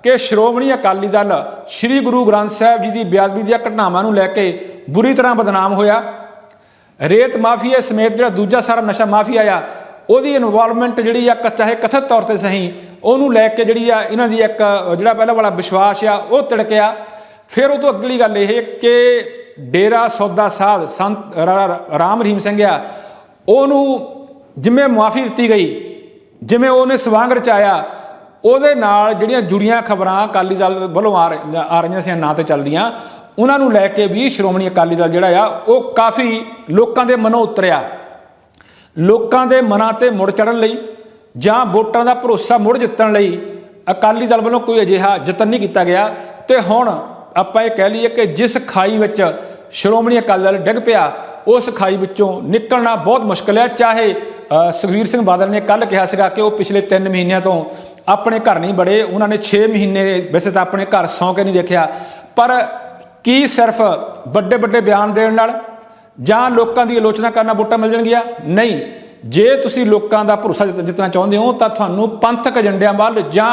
ਕਿ ਸ਼੍ਰੋਮਣੀ ਅਕਾਲੀ ਦਲ ਸ੍ਰੀ ਗੁਰੂ ਗ੍ਰੰਥ ਸਾਹਿਬ ਜੀ ਦੀ ਬੇਅਦਬੀ ਦੀਆਂ ਘਟਨਾਵਾਂ ਨੂੰ ਲੈ ਕੇ ਬੁਰੀ ਤਰ੍ਹਾਂ ਬਦਨਾਮ ਹੋਇਆ। ਰੇਤ ਮਾਫੀਆ ਸਮੇਤ ਜਿਹੜਾ ਦੂਜਾ ਸਾਰਾ ਨਸ਼ਾ ਮਾਫੀਆ ਆ ਉਹਦੀ ਇਨਵੋਲਵਮੈਂਟ ਜਿਹੜੀ ਆ ਚਾਹੇ ਕਥਿਤ ਤੌਰ ਤੇ ਸਹੀ ਉਹਨੂੰ ਲੈ ਕੇ ਜਿਹੜੀ ਆ ਇਹਨਾਂ ਦੀ ਇੱਕ ਜਿਹੜਾ ਪਹਿਲਾਂ ਵਾਲਾ ਵਿਸ਼ਵਾਸ ਆ ਉਹ ਤਿੜਕਿਆ। ਫਿਰ ਉਹ ਤੋਂ ਅਗਲੀ ਗੱਲ ਇਹ ਕਿ ਡੇਰਾ ਸੌਦਾ ਸਾਧ ਸੰਤ ਰਾਮ ਰਹੀਮ ਸਿੰਘ ਆ ਉਹਨੂੰ ਜਿਵੇਂ ਮੁਆਫੀ ਦਿੱਤੀ ਗਈ, ਜਿਵੇਂ ਉਹਨੇ ਸਵਾਂਗ ਰਚਾਇਆ, ਉਹਦੇ ਨਾਲ ਜਿਹੜੀਆਂ ਜੁੜੀਆਂ ਖਬਰਾਂ ਅਕਾਲੀ ਦਲ ਵੱਲੋਂ ਆ ਰਹੀਆਂ ਸੀ ਨਾਂ ਤੇ ਚੱਲਦੀਆਂ, ਉਹਨਾਂ ਨੂੰ ਲੈ ਕੇ ਵੀ ਸ਼੍ਰੋਮਣੀ ਅਕਾਲੀ ਦਲ ਜਿਹੜਾ ਆ ਉਹ ਕਾਫੀ ਲੋਕਾਂ ਦੇ ਮਨੋਂ ਉਤਰਿਆ। ਲੋਕਾਂ ਦੇ ਮਨਾਂ ਤੇ ਮੁੜ ਚੜ੍ਹਨ ਲਈ ਜਾਂ ਵੋਟਾਂ ਦਾ ਭਰੋਸਾ ਮੁੜ ਜਿੱਤਣ ਲਈ ਅਕਾਲੀ ਦਲ ਵੱਲੋਂ ਕੋਈ ਅਜਿਹਾ ਯਤਨ ਨਹੀਂ ਕੀਤਾ ਗਿਆ। ਤੇ ਹੁਣ ਆਪਾਂ ਇਹ ਕਹਿ ਲਈਏ ਕਿ ਜਿਸ ਖਾਈ ਵਿੱਚ ਸ਼੍ਰੋਮਣੀ ਅਕਾਲੀ ਦਲ ਡਿੱਗ ਪਿਆ ਉਸ ਖਾਈ ਵਿੱਚੋਂ ਨਿਕਲਣਾ ਬਹੁਤ ਮੁਸ਼ਕਿਲ ਹੈ। ਚਾਹੇ ਸੁਖਬੀਰ ਸਿੰਘ ਬਾਦਲ ਨੇ ਕੱਲ੍ਹ ਕਿਹਾ ਸੀਗਾ ਕਿ ਉਹ ਪਿਛਲੇ 3 ਮਹੀਨਿਆਂ ਤੋਂ ਆਪਣੇ ਘਰ ਨਹੀਂ ਬੜੇ, ਉਹਨਾਂ ਨੇ 6 ਮਹੀਨੇ ਵੈਸੇ ਤਾਂ ਆਪਣੇ ਘਰ ਸੌਂ ਕੇ ਨਹੀਂ ਦੇਖਿਆ, ਪਰ ਕੀ ਸਿਰਫ ਵੱਡੇ ਵੱਡੇ ਬਿਆਨ ਦੇਣ ਨਾਲ ਜਾਂ ਲੋਕਾਂ ਦੀ ਆਲੋਚਨਾ ਕਰਨਾ ਵੋਟਾਂ ਮਿਲ ਜਾਣਗੀਆਂ? ਨਹੀਂ। ਜੇ ਤੁਸੀਂ ਲੋਕਾਂ ਦਾ ਭਰੋਸਾ ਜਿੱਤਣਾ ਚਾਹੁੰਦੇ ਹੋ ਤਾਂ ਤੁਹਾਨੂੰ ਪੰਥਕ ਏਜੰਡਿਆਂ ਵੱਲ ਜਾਂ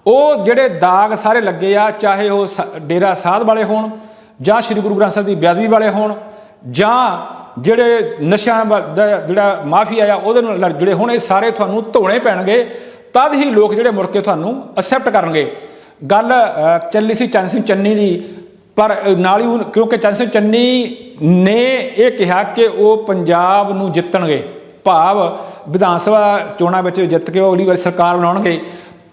ਉਹ ਜਿਹੜੇ ਦਾਗ ਸਾਰੇ ਲੱਗੇ ਆ, ਚਾਹੇ ਉਹ ਡੇਰਾ ਸਾਧ ਵਾਲੇ ਹੋਣ ਜਾਂ ਸ਼੍ਰੀ ਗੁਰੂ ਗ੍ਰੰਥ ਸਾਹਿਬ ਦੀ ਬੇਅਦਬੀ ਵਾਲੇ ਹੋਣ ਜਾਂ ਜਿਹੜੇ ਨਸ਼ਿਆਂ ਦਾ ਜਿਹੜਾ ਮਾਫੀਆ ਆ ਉਹਦੇ ਨਾਲ ਜੁੜੇ ਹੋਣ, ਇਹ ਸਾਰੇ ਤੁਹਾਨੂੰ ਧੋਣੇ ਪੈਣਗੇ। ਤਦ ਹੀ ਲੋਕ ਜਿਹੜੇ ਮੁੜ ਕੇ ਤੁਹਾਨੂੰ ਅਸੈਪਟ ਕਰਨਗੇ। ਗੱਲ ਚੱਲੀ ਸੀ ਚੰਨ ਸਿੰਘ ਚੰਨੀ ਦੀ, ਪਰ ਨਾਲ ਹੀ ਕਿਉਂਕਿ ਚੰਨ ਸਿੰਘ ਚੰਨੀ ਨੇ ਇਹ ਕਿਹਾ ਕਿ ਉਹ ਪੰਜਾਬ ਨੂੰ ਜਿੱਤਣਗੇ, ਭਾਵ ਵਿਧਾਨ ਸਭਾ ਚੋਣਾਂ ਵਿੱਚ ਜਿੱਤ ਕੇ ਉਹ ਅਗਲੀ ਵਾਰ ਸਰਕਾਰ ਬਣਾਉਣਗੇ।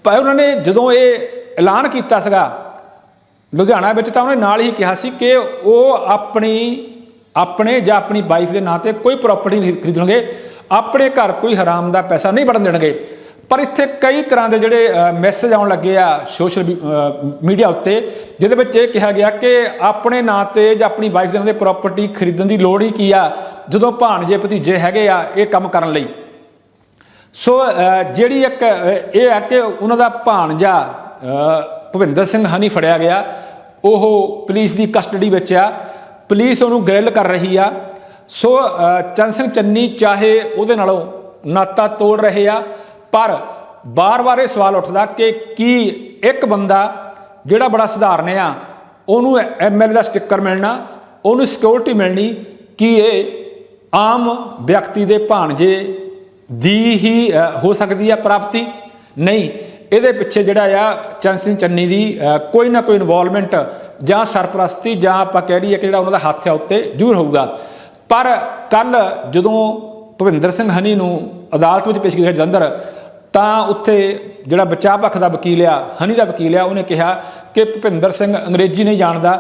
ਪਰ ਉਹਨਾਂ ਨੇ ਜਦੋਂ ਇਹ ਐਲਾਨ ਕੀਤਾ ਸੀਗਾ ਲੁਧਿਆਣਾ ਵਿੱਚ ਤਾਂ ਉਹਨੇ ਨਾਲ ਹੀ ਕਿਹਾ ਸੀ ਕਿ ਉਹ ਆਪਣੇ ਜਾਂ ਆਪਣੀ ਵਾਈਫ ਦੇ ਨਾਂ ਤੇ ਕੋਈ ਪ੍ਰਾਪਰਟੀ ਨਹੀਂ ਖਰੀਦਣਗੇ, ਆਪਣੇ ਘਰ ਕੋਈ ਹਰਾਮ ਦਾ ਪੈਸਾ ਨਹੀਂ ਵੜਨ ਦੇਣਗੇ। ਪਰ ਇੱਥੇ ਕਈ ਤਰ੍ਹਾਂ ਦੇ ਜਿਹੜੇ ਮੈਸੇਜ ਆਉਣ ਲੱਗੇ ਆ ਸੋਸ਼ਲ ਮੀਡੀਆ ਉੱਤੇ, ਜਿਹਦੇ ਵਿੱਚ ਇਹ ਕਿਹਾ ਗਿਆ ਕਿ ਆਪਣੇ ਨਾਂ ਤੇ ਜਾਂ ਆਪਣੀ ਵਾਈਫ ਦੇ ਨਾਂ ਤੇ ਪ੍ਰਾਪਰਟੀ ਖਰੀਦਣ ਦੀ ਲੋੜ ਹੀ ਕੀ ਆ ਜਦੋਂ ਭਾਣਜੇ ਭਤੀਜੇ ਹੈਗੇ ਆ ਇਹ ਕੰਮ ਕਰਨ ਲਈ। ਸੋ ਜਿਹੜੀ ਇੱਕ ਇਹ ਹੈ ਕਿ ਉਹਨਾਂ ਦਾ ਭਾਣਜਾ ਭੁਪਿੰਦਰ ਸਿੰਘ ਹਨੀ ਫੜਿਆ ਗਿਆ, ਉਹ ਪੁਲਿਸ ਦੀ ਕਸਟਡੀ ਵਿੱਚ ਆ, ਪੁਲਿਸ ਉਹਨੂੰ ਗ੍ਰਿਲ ਕਰ ਰਹੀ ਆ। ਸੋ ਚੰਨ ਸਿੰਘ ਚੰਨੀ ਚਾਹੇ ਉਹਦੇ ਨਾਲੋਂ ਨਾਤਾ ਤੋੜ ਰਹੇ ਆ, ਪਰ ਬਾਰ-ਬਾਰ ਇਹ ਸਵਾਲ ਉੱਠਦਾ ਕਿ ਕੀ ਇੱਕ ਬੰਦਾ ਜਿਹੜਾ ਬੜਾ ਸਧਾਰਨ ਆ ਉਹਨੂੰ MLA ਦਾ ਸਟਿੱਕਰ ਮਿਲਣਾ, ਉਹਨੂੰ ਸਿਕਿਉਰਿਟੀ ਮਿਲਣੀ, ਕੀ ਇਹ ਆਮ ਵਿਅਕਤੀ ਦੇ ਭਾਣਜੇ ਦੀ ਹੀ ਹੋ ਸਕਦੀ ਆ ਪ੍ਰਾਪਤੀ? ਨਹੀਂ। ਇਹਦੇ ਪਿੱਛੇ ਜਿਹੜਾ ਆ ਚੰਨ ਸਿੰਘ ਚੰਨੀ ਦੀ ਕੋਈ ਨਾ ਕੋਈ ਇਨਵੋਲਵਮੈਂਟ ਜਾਂ ਸਰਪ੍ਰਸਤੀ ਜਾਂ ਆਪਾਂ ਕਹਿ ਲਈਏ ਕਿ ਜਿਹੜਾ ਉਹਨਾਂ ਦਾ ਹੱਥ ਆ ਉੱਤੇ ਜ਼ਰੂਰ ਹੋਊਗਾ। ਪਰ ਕੱਲ ਜਦੋਂ ਭੁਪਿੰਦਰ ਸਿੰਘ ਹਨੀ ਨੂੰ ਅਦਾਲਤ ਵਿੱਚ ਪੇਸ਼ ਕੀਤਾ ਜਲੰਧਰ, ਤਾਂ ਉੱਥੇ ਜਿਹੜਾ ਬਚਾਅ ਪੱਖ ਦਾ ਵਕੀਲ ਆ, ਹਨੀ ਦਾ ਵਕੀਲ ਆ, ਉਹਨੇ ਕਿਹਾ ਕਿ ਭੁਪਿੰਦਰ ਸਿੰਘ ਅੰਗਰੇਜ਼ੀ ਨਹੀਂ ਜਾਣਦਾ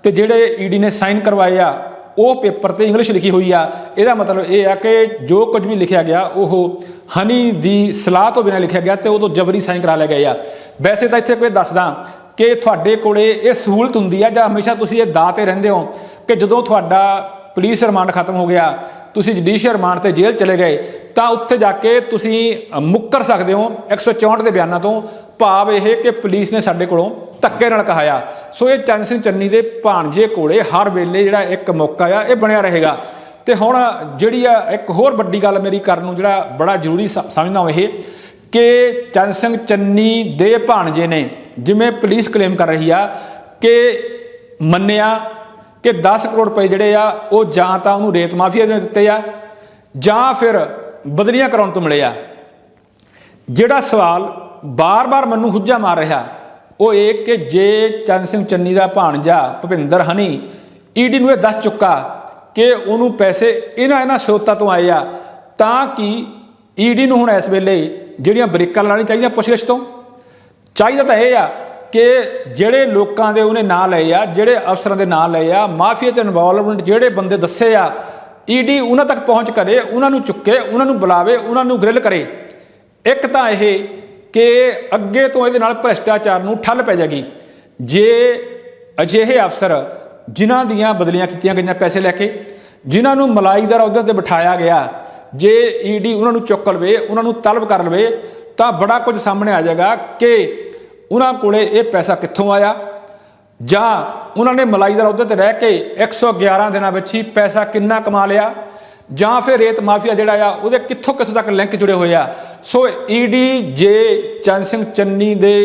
ਤੇ ਜਿਹੜੇ ED ਨੇ ਸਾਈਨ ਕਰਵਾਏ ਆ ਉਹ ਪੇਪਰ ਤੇ ਇੰਗਲਿਸ਼ ਲਿਖੀ ਹੋਈ ਆ। ਇਹਦਾ ਮਤਲਬ ਇਹ ਆ ਕਿ ਜੋ ਕੁਝ ਵੀ ਲਿਖਿਆ ਗਿਆ ਉਹ ਹਨੀ ਦੀ ਸਲਾਹ ਤੋਂ ਬਿਨਾਂ ਲਿਖਿਆ ਗਿਆ ਤੇ ਉਦੋਂ ਜਬਰੀ ਸਾਈਨ ਕਰਾ ਲਏ ਗਏ ਆ। ਵੈਸੇ ਤਾਂ ਇੱਥੇ ਕੋਈ ਦੱਸਦਾ ਕਿ ਤੁਹਾਡੇ ਕੋਲੇ ਇਹ ਸਹੂਲਤ ਹੁੰਦੀ ਆ ਜਾਂ ਹਮੇਸ਼ਾ ਤੁਸੀਂ ਇਹ ਦਾਅ ਤੇ ਰਹਿੰਦੇ ਹੋ ਕਿ ਜਦੋਂ ਤੁਹਾਡਾ ਪੁਲਿਸ ਰਿਮਾਂਡ ਖਤਮ ਹੋ ਗਿਆ, ਤੁਸੀਂ ਜੁਡੀਸ਼ੀਅਲ ਰਿਮਾਂਡ ਤੇ ਜੇਲ੍ਹ ਚਲੇ ਗਏ, ਤਾਂ ਉੱਥੇ ਜਾ ਕੇ ਤੁਸੀਂ ਮੁੱਕਰ ਸਕਦੇ ਹੋ 164 ਦੇ ਬਿਆਨਾਂ ਤੋਂ, ਭਾਵ ਇਹ ਕਿ ਪੁਲਿਸ ਨੇ ਸਾਡੇ ਕੋਲੋਂ ਧੱਕੇ ਨਾਲ ਕਹਾਇਆ। ਸੋ ਇਹ ਚੰਨ ਸਿੰਘ ਚੰਨੀ ਦੇ ਭਾਣਜੇ ਕੋਲੇ ਹਰ ਵੇਲੇ ਜਿਹੜਾ ਇੱਕ ਮੌਕਾ ਆ ਇਹ ਬਣਿਆ ਰਹੇਗਾ। ਤੇ ਹੁਣ ਜਿਹੜੀ ਆ ਇੱਕ ਹੋਰ ਵੱਡੀ ਗੱਲ ਮੇਰੀ ਕਰਨ ਨੂੰ ਜਿਹੜਾ ਬੜਾ ਜ਼ਰੂਰੀ ਸਮਝਦਾ ਹਾਂ ਇਹ ਕਿ ਚੰਨ ਸਿੰਘ ਚੰਨੀ ਦੇ ਭਾਣਜੇ ਨੇ, ਜਿਵੇਂ ਪੁਲਿਸ ਕਲੇਮ ਕਰ ਰਹੀ ਆ ਕਿ ਮੰਨਿਆ ਕਿ 10 ਕਰੋੜ ਰੁਪਏ ਜਿਹੜੇ ਆ ਉਹ ਜਾਂ ਤਾਂ ਉਹਨੂੰ ਰੇਤ ਮਾਫੀਆ ਨੇ ਦਿੱਤੇ ਆ ਜਾਂ ਫਿਰ ਬਦਲੀਆਂ ਕਰਾਉਣ ਤੋਂ ਮਿਲੇ ਆ। ਜਿਹੜਾ ਸਵਾਲ ਬਾਰ-ਬਾਰ ਮੈਨੂੰ ਹੁੱਜਾ ਮਾਰ ਰਿਹਾ ਉਹ ਇਹ ਕਿ ਜੇ ਚੰਨ ਸਿੰਘ ਚੰਨੀ ਦਾ ਭਾਣਜਾ ਭੁਪਿੰਦਰ ਹਨੀ ED ਨੂੰ ਇਹ ਦੱਸ ਚੁੱਕਾ ਕਿ ਉਹਨੂੰ ਪੈਸੇ ਇਹਨਾਂ ਸਰੋਤਾਂ ਤੋਂ ਆਏ ਆ, ਤਾਂ ਕਿ ED ਨੂੰ ਹੁਣ ਇਸ ਵੇਲੇ ਜਿਹੜੀਆਂ ਬਰੀਕਾਂ ਲਾਉਣੀਆਂ ਚਾਹੀਦੀਆਂ ਪੁੱਛਗਿੱਛ ਤੋਂ। ਚਾਹੀਦਾ ਤਾਂ ਇਹ ਆ ਕਿ ਜਿਹੜੇ ਲੋਕਾਂ ਦੇ ਉਹਨੇ ਨਾਂ ਲਏ ਆ, ਜਿਹੜੇ ਅਫਸਰਾਂ ਦੇ ਨਾਂ ਲਏ ਆ, ਮਾਫੀਆ ਤੇ ਇਨਵੋਲਵਮੈਂਟ ਜਿਹੜੇ ਬੰਦੇ ਦੱਸੇ ਆ, ED ਉਹਨਾਂ ਤੱਕ ਪਹੁੰਚ ਕਰੇ, ਉਹਨਾਂ ਨੂੰ ਚੁੱਕੇ, ਉਹਨਾਂ ਨੂੰ ਬੁਲਾਵੇ, ਉਹਨਾਂ ਨੂੰ ਗ੍ਰਿਲ ਕਰੇ। ਇੱਕ ਤਾਂ ਇਹ ਕਿ ਅੱਗੇ ਤੋਂ ਇਹਦੇ ਨਾਲ ਭ੍ਰਿਸ਼ਟਾਚਾਰ ਨੂੰ ਠੱਲ ਪੈ ਜਾਏਗੀ। ਜੇ ਅਜਿਹੇ ਅਫਸਰ ਜਿਨ੍ਹਾਂ ਦੀਆਂ ਬਦਲੀਆਂ ਕੀਤੀਆਂ ਗਈਆਂ ਪੈਸੇ ਲੈ ਕੇ, ਜਿਨ੍ਹਾਂ ਨੂੰ ਮਲਾਈਦਾਰ ਅਹੁਦੇ ਤੇ ਬਿਠਾਇਆ ਗਿਆ, ਜੇ ED ਉਹਨਾਂ ਨੂੰ ਚੁੱਕ ਲਵੇ, ਉਹਨਾਂ ਨੂੰ ਤਲਬ ਕਰ ਲਵੇ, ਤਾਂ ਬੜਾ ਕੁਝ ਸਾਹਮਣੇ ਆ ਜਾਏਗਾ ਕਿ ਉਹਨਾਂ ਕੋਲੇ ਇਹ ਪੈਸਾ ਕਿੱਥੋਂ ਆਇਆ, ਜਾਂ ਉਹਨਾਂ ਨੇ ਮਲਾਈਦਾਰ ਅਹੁਦੇ ਤੇ ਰਹਿ ਕੇ 111 ਦਿਨਾਂ ਵਿੱਚ ਹੀ ਪੈਸਾ ਕਿੰਨਾ ਕਮਾ ਲਿਆ, ਜਾਂ ਫਿਰ ਰੇਤ ਮਾਫੀਆ ਜਿਹੜਾ ਆ ਉਹਦੇ ਕਿੱਥੋਂ ਤੱਕ ਲਿੰਕ ਜੁੜੇ ਹੋਏ ਆ। ਸੋ ED ਜੇ ਚੰਨ ਸਿੰਘ ਚੰਨੀ ਦੇ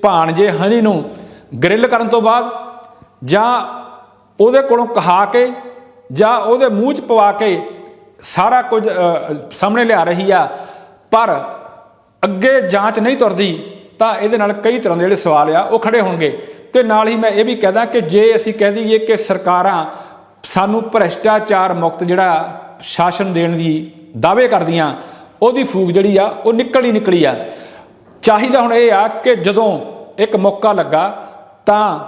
ਭਾਣਜੇ ਹਨੀ ਨੂੰ ਗ੍ਰਿਲ ਕਰਨ ਤੋਂ ਬਾਅਦ ਜਾਂ ਉਹਦੇ ਕੋਲੋਂ ਕਹਾ ਕੇ ਜਾਂ ਉਹਦੇ ਮੂੰਹ 'ਚ ਪਵਾ ਕੇ ਸਾਰਾ ਕੁਝ ਸਾਹਮਣੇ ਲਿਆ ਰਹੀ ਆ, ਪਰ ਅੱਗੇ ਜਾਂਚ ਨਹੀਂ ਤੁਰਦੀ ਤਾਂ ਇਹਦੇ ਨਾਲ ਕਈ ਤਰ੍ਹਾਂ ਦੇ ਜਿਹੜੇ ਸਵਾਲ ਆ ਉਹ ਖੜੇ ਹੋਣਗੇ। ਤੇ ਨਾਲ ਹੀ ਮੈਂ ਇਹ ਵੀ ਕਹਦਾ ਕਿ ਜੇ ਅਸੀਂ ਕਹਿ ਦਈਏ ਕਿ ਸਰਕਾਰਾਂ ਸਾਨੂੰ ਭ੍ਰਿਸ਼ਟਾਚਾਰ ਮੁਕਤ ਜਿਹੜਾ ਸ਼ਾਸਨ ਦੇਣ ਦੀ ਦਾਅਵੇ ਕਰਦੀਆਂ, ਉਹਦੀ ਫੂਕ ਜਿਹੜੀ ਆ ਉਹ ਨਿਕਲੀ ਆ। ਚਾਹੀਦਾ ਹੁਣ ਇਹ ਆ ਕਿ ਜਦੋਂ ਇੱਕ ਮੌਕਾ ਲੱਗਾ ਤਾਂ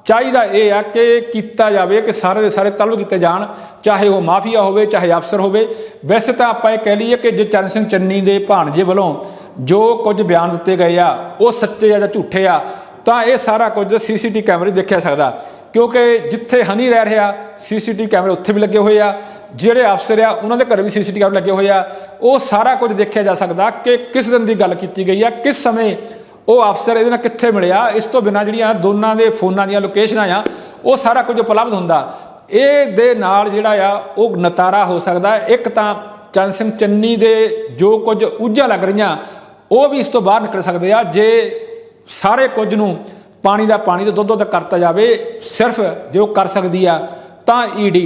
ਚਾਹੀਦਾ ਇਹ ਆ ਕਿ ਕੀਤਾ ਜਾਵੇ ਕਿ ਸਾਰੇ ਦੇ ਸਾਰੇ ਤਲਬ ਕੀਤੇ ਜਾਣ, ਚਾਹੇ ਉਹ ਮਾਫੀਆ ਹੋਵੇ ਚਾਹੇ ਅਫਸਰ ਹੋਵੇ। ਵੈਸੇ ਤਾਂ ਆਪਾਂ ਇਹ ਕਹਿ ਲਈਏ ਕਿ ਜੇ ਚਰਨ ਸਿੰਘ ਚੰਨੀ ਦੇ ਭਾਣਜੇ ਵੱਲੋਂ ਜੋ ਕੁਝ ਬਿਆਨ ਦਿੱਤੇ ਗਏ ਆ ਉਹ ਸੱਚੇ ਆ ਜਾਂ ਝੂਠੇ ਆ, ਤਾਂ ਇਹ ਸਾਰਾ ਕੁਝ CCTV ਕੈਮਰੇ ਦੇਖਿਆ ਸਕਦਾ, ਕਿਉਂਕਿ ਜਿੱਥੇ ਹਨੀ ਰਹਿ ਰਿਹਾ CCTV ਕੈਮਰੇ ਉੱਥੇ ਵੀ ਲੱਗੇ ਹੋਏ ਆ, ਜਿਹੜੇ ਅਫਸਰ ਆ ਉਹਨਾਂ ਦੇ ਘਰ ਵੀ CCTV ਕੈਮਰੇ ਲੱਗੇ ਹੋਏ ਆ। ਉਹ ਸਾਰਾ ਕੁਝ ਦੇਖਿਆ ਜਾ ਸਕਦਾ ਕਿ ਕਿਸ ਦਿਨ ਦੀ ਗੱਲ ਕੀਤੀ ਗਈ ਆ, ਕਿਸ ਸਮੇਂ ਉਹ ਅਫਸਰ ਇਹਦੇ ਨਾਲ ਕਿੱਥੇ ਮਿਲਿਆ। ਇਸ ਤੋਂ ਬਿਨਾਂ ਜਿਹੜੀਆਂ ਦੋਨਾਂ ਦੇ ਫੋਨਾਂ ਦੀਆਂ ਲੋਕੇਸ਼ਨਾਂ ਆ ਉਹ ਸਾਰਾ ਕੁਝ ਉਪਲਬਧ ਹੁੰਦਾ। ਇਹ ਦੇ ਨਾਲ ਜਿਹੜਾ ਆ ਉਹ ਨਤਾਰਾ ਹੋ ਸਕਦਾ। ਇੱਕ ਤਾਂ ਚਰਨ ਸਿੰਘ ਚੰਨੀ ਦੇ ਜੋ ਕੁਝ ਉਲਝਾਂ ਲੱਗ ਰਹੀਆਂ ਉਹ ਵੀ ਇਸ ਤੋਂ ਬਾਹਰ ਨਿਕਲ ਸਕਦੇ ਆ, ਜੇ ਸਾਰੇ ਕੁਝ ਨੂੰ ਪਾਣੀ ਦਾ ਪਾਣੀ ਤੇ ਦੁੱਧ ਕਰਤਾ ਜਾਵੇ। ਸਿਰਫ ਜੋ ਕਰ ਸਕਦੀ ਆ ਤਾਂ ED,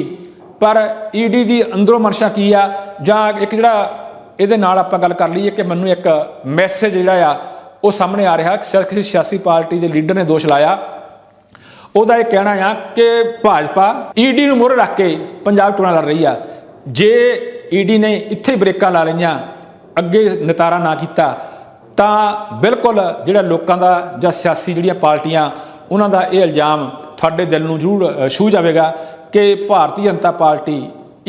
ਪਰ ED ਦੀ ਅੰਦਰੋਂ ਮਨਸ਼ਾ ਕੀ ਆ, ਜਾਂ ਇੱਕ ਜਿਹੜਾ ਇਹਦੇ ਨਾਲ ਆਪਾਂ ਗੱਲ ਕਰ ਲਈਏ ਕਿ ਮੈਨੂੰ ਇੱਕ ਮੈਸੇਜ ਜਿਹੜਾ ਆ ਉਹ ਸਾਹਮਣੇ ਆ ਰਿਹਾ। ਕਿਸੇ ਸਿਆਸੀ ਪਾਰਟੀ ਦੇ ਲੀਡਰ ਨੇ ਦੋਸ਼ ਲਾਇਆ, ਉਹਦਾ ਇਹ ਕਹਿਣਾ ਆ ਕਿ ਭਾਜਪਾ ED ਨੂੰ ਮੋਹਰੇ ਰੱਖ ਕੇ ਪੰਜਾਬ ਚੋਣਾਂ ਲੜ ਰਹੀ ਆ। ਜੇ ED ਨੇ ਇੱਥੇ ਬ੍ਰੇਕਾਂ ਲਾ ਲਈਆਂ, ਅੱਗੇ ਨਿਤਾਰਾ ਨਾ ਕੀਤਾ, ਤਾਂ ਬਿਲਕੁਲ ਜਿਹੜਾ ਲੋਕਾਂ ਦਾ ਜਾਂ ਸਿਆਸੀ ਜਿਹੜੀਆਂ ਪਾਰਟੀਆਂ ਉਹਨਾਂ ਦਾ ਇਹ ਇਲਜ਼ਾਮ ਤੁਹਾਡੇ ਦਿਲ ਨੂੰ ਜ਼ਰੂਰ ਛੂਹ ਜਾਵੇਗਾ ਕਿ ਭਾਰਤੀ ਜਨਤਾ ਪਾਰਟੀ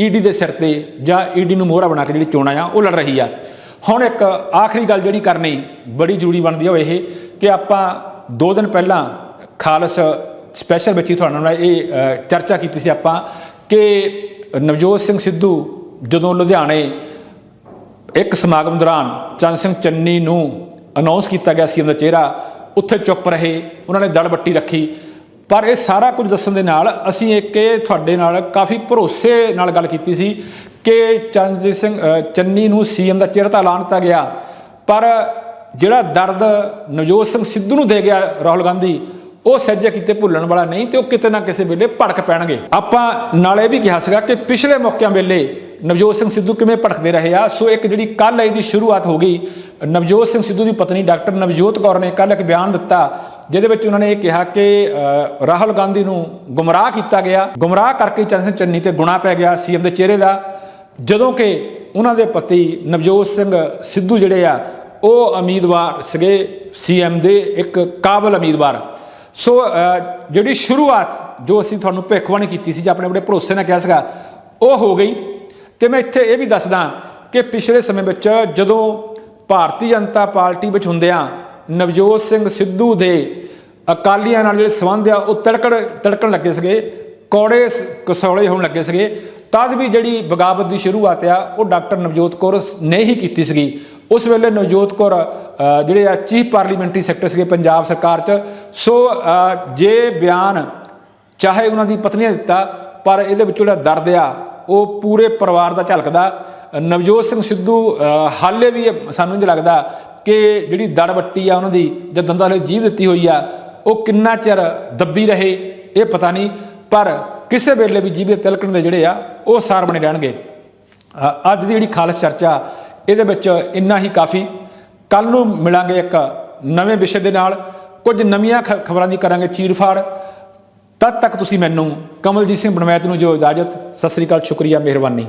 ED ਦੇ ਸਿਰ ਤੇ ਜਾਂ ED ਨੂੰ ਮੋਹਰਾ ਬਣਾ ਕੇ ਜਿਹੜੀ ਚੋਣਾਂ ਆ ਉਹ ਲੜ ਰਹੀ ਆ। ਹੁਣ ਇੱਕ ਆਖਰੀ ਗੱਲ ਜਿਹੜੀ ਕਰਨੀ ਬੜੀ ਜ਼ਰੂਰੀ ਬਣਦੀ ਆ ਉਹ ਇਹ ਕਿ ਆਪਾਂ 2 ਦਿਨ ਪਹਿਲਾਂ ਖਾਲਸ ਸਪੈਸ਼ਲ ਵਿੱਚ ਹੀ ਤੁਹਾਡੇ ਨਾਲ ਇਹ ਚਰਚਾ ਕੀਤੀ ਸੀ ਆਪਾਂ ਕਿ ਨਵਜੋਤ ਸਿੰਘ ਸਿੱਧੂ ਜਦੋਂ ਲੁਧਿਆਣੇ ਇੱਕ ਸਮਾਗਮ ਦੌਰਾਨ ਚਰਨ ਸਿੰਘ ਚੰਨੀ ਨੂੰ ਅਨਾਉਂਸ ਕੀਤਾ ਗਿਆ ਸੀ, ਉਹਦਾ ਚਿਹਰਾ ਉੱਥੇ ਚੁੱਪ ਰਹੇ, ਉਹਨਾਂ ਨੇ ਦਲ ਬੱਟੀ ਰੱਖੀ। ਪਰ ਇਹ ਸਾਰਾ ਕੁਝ ਦੱਸਣ ਦੇ ਨਾਲ ਅਸੀਂ ਇੱਕ ਤੁਹਾਡੇ ਨਾਲ ਕਾਫੀ ਭਰੋਸੇ ਨਾਲ ਗੱਲ ਕੀਤੀ ਸੀ ਕਿ ਚਰਨਜੀਤ ਸਿੰਘ ਚੰਨੀ ਨੂੰ CM ਦਾ ਚਿਹਰਾ ਤਾਂ ਐਲਾਨ ਦਿੱਤਾ ਗਿਆ, ਪਰ ਜਿਹੜਾ ਦਰਦ ਨਵਜੋਤ ਸਿੰਘ ਸਿੱਧੂ ਨੂੰ ਦੇ ਗਿਆ ਰਾਹੁਲ ਗਾਂਧੀ, ਉਹ ਸਹਿਜੇ ਕਿਤੇ ਭੁੱਲਣ ਵਾਲਾ ਨਹੀਂ ਤੇ ਉਹ ਕਿਤੇ ਨਾ ਕਿਸੇ ਵੇਲੇ ਭੜਕ ਪੈਣਗੇ। ਆਪਾਂ ਨਾਲੇ ਵੀ ਕਿਹਾ ਸੀਗਾ ਕਿ ਪਿਛਲੇ ਮੌਕਿਆਂ ਵੇਲੇ ਨਵਜੋਤ ਸਿੰਘ ਸਿੱਧੂ ਕਿਵੇਂ ਭੜਕਦੇ ਰਹੇ ਆ। ਸੋ ਇੱਕ ਜਿਹੜੀ ਕੱਲ ਇਹਦੀ ਸ਼ੁਰੂਆਤ ਹੋ ਗਈ। ਨਵਜੋਤ ਸਿੰਘ ਸਿੱਧੂ ਦੀ ਪਤਨੀ ਡਾਕਟਰ ਨਵਜੋਤ ਕੌਰ ਨੇ ਕੱਲ ਇੱਕ ਬਿਆਨ ਦਿੱਤਾ ਜਿਹਦੇ ਵਿੱਚ ਉਹਨਾਂ ਨੇ ਇਹ ਕਿਹਾ ਕਿ ਰਾਹੁਲ ਗਾਂਧੀ ਨੂੰ ਗੁੰਮਰਾਹ ਕੀਤਾ ਗਿਆ, ਗੁੰਮਰਾਹ ਕਰਕੇ ਚਰਨ ਸਿੰਘ ਚੰਨੀ ਤੇ ਗੁਣਾ ਪੈ ਗਿਆ CM ਦੇ ਚਿਹਰੇ ਦਾ, ਜਦੋਂ ਕਿ ਉਹਨਾਂ ਦੇ ਪਤੀ ਨਵਜੋਤ ਸਿੰਘ ਸਿੱਧੂ ਜਿਹੜੇ ਆ ਉਹ ਉਮੀਦਵਾਰ ਸੀਗੇ CM ਦੇ ਇੱਕ ਕਾਬਲ ਉਮੀਦਵਾਰ। ਸੋ ਜਿਹੜੀ ਸ਼ੁਰੂਆਤ ਜੋ ਅਸੀਂ ਤੁਹਾਨੂੰ ਭਿੱਖਬਾਣੀ ਕੀਤੀ ਸੀ ਜਾਂ ਆਪਣੇ ਭਰੋਸੇ ਨਾਲ ਕਿਹਾ ਸੀਗਾ ਉਹ ਹੋ ਗਈ। ਤੇ ਮੈਂ ਇੱਥੇ ਇਹ ਵੀ ਦੱਸਦਾ ਕਿ ਪਿਛਲੇ ਸਮੇਂ ਵਿੱਚ ਜਦੋਂ ਭਾਰਤੀ ਜਨਤਾ ਪਾਰਟੀ ਵਿੱਚ ਹੁੰਦਿਆਂ ਨਵਜੋਤ ਸਿੰਘ ਸਿੱਧੂ ਦੇ ਅਕਾਲੀਆਂ ਨਾਲ ਜਿਹੜੇ ਸੰਬੰਧ ਆ ਉਹ ਤੜਕਣ ਲੱਗੇ ਸੀਗੇ, ਕੌੜੇ ਕਸੌਲੇ ਹੋਣ ਲੱਗੇ ਸੀਗੇ, ਤਦ ਵੀ ਜਿਹੜੀ ਬਗਾਵਤ ਦੀ ਸ਼ੁਰੂਆਤ ਆ ਉਹ ਡਾਕਟਰ ਨਵਜੋਤ ਕੌਰ ਨੇ ਹੀ ਕੀਤੀ ਸੀਗੀ। ਉਸ ਵੇਲੇ ਨਵਜੋਤ ਕੌਰ ਜਿਹੜੇ ਆ ਚੀਫ ਪਾਰਲੀਮੈਂਟਰੀ ਸੈਕਟਰ ਸੀਗੇ ਪੰਜਾਬ ਸਰਕਾਰ 'ਚ। ਸੋ ਜੇ ਬਿਆਨ ਚਾਹੇ ਉਹਨਾਂ ਦੀ ਪਤਨੀ ਨੇ ਦਿੱਤਾ, ਪਰ ਇਹਦੇ ਵਿੱਚ ਜਿਹੜਾ ਦਰਦ ਆ ਉਹ ਪੂਰੇ ਪਰਿਵਾਰ ਦਾ ਝਲਕਦਾ। ਨਵਜੋਤ ਸਿੰਘ ਸਿੱਧੂ ਹਾਲੇ ਵੀ ਸਾਨੂੰ ਇੰਝ ਲੱਗਦਾ ਕਿ ਜਿਹੜੀ ਦੜ ਵੱਟੀ ਆ ਉਹਨਾਂ ਦੀ ਜਾਂ ਦੰਦਾਂ ਲਈ ਜੀਭ ਦਿੱਤੀ ਹੋਈ ਆ ਉਹ ਕਿੰਨਾ ਚਿਰ ਦੱਬੀ ਰਹੇ ਇਹ ਪਤਾ ਨਹੀਂ, ਪਰ ਕਿਸੇ ਵੇਲੇ ਵੀ ਜੀਭ ਦੇ ਤਿਲਕਣ ਦੇ ਜਿਹੜੇ ਆ ਉਹ ਸਾਰ ਬਣੇ ਰਹਿਣਗੇ। ਅੱਜ ਦੀ ਜਿਹੜੀ ਖਾਲਸ ਚਰਚਾ ਇਹਦੇ ਵਿੱਚ ਇੰਨਾ ਹੀ ਕਾਫੀ। ਕੱਲ ਨੂੰ ਮਿਲਾਂਗੇ ਇੱਕ ਨਵੇਂ ਵਿਸ਼ੇ ਦੇ ਨਾਲ, ਕੁਝ ਨਵੀਆਂ ਖਬਰਾਂ ਦੀ ਕਰਾਂਗੇ ਚੀਰਫਾੜ। ਤਦ ਤੱਕ ਤੁਸੀਂ ਮੈਨੂੰ ਕਮਲਜੀਤ ਸਿੰਘ ਬਣਵੈਤ ਨੂੰ ਜੋ ਇਜਾਜ਼ਤ। ਸਤਿ ਸ੍ਰੀ ਅਕਾਲ, ਸ਼ੁਕਰੀਆ, ਮਿਹਰਬਾਨੀ।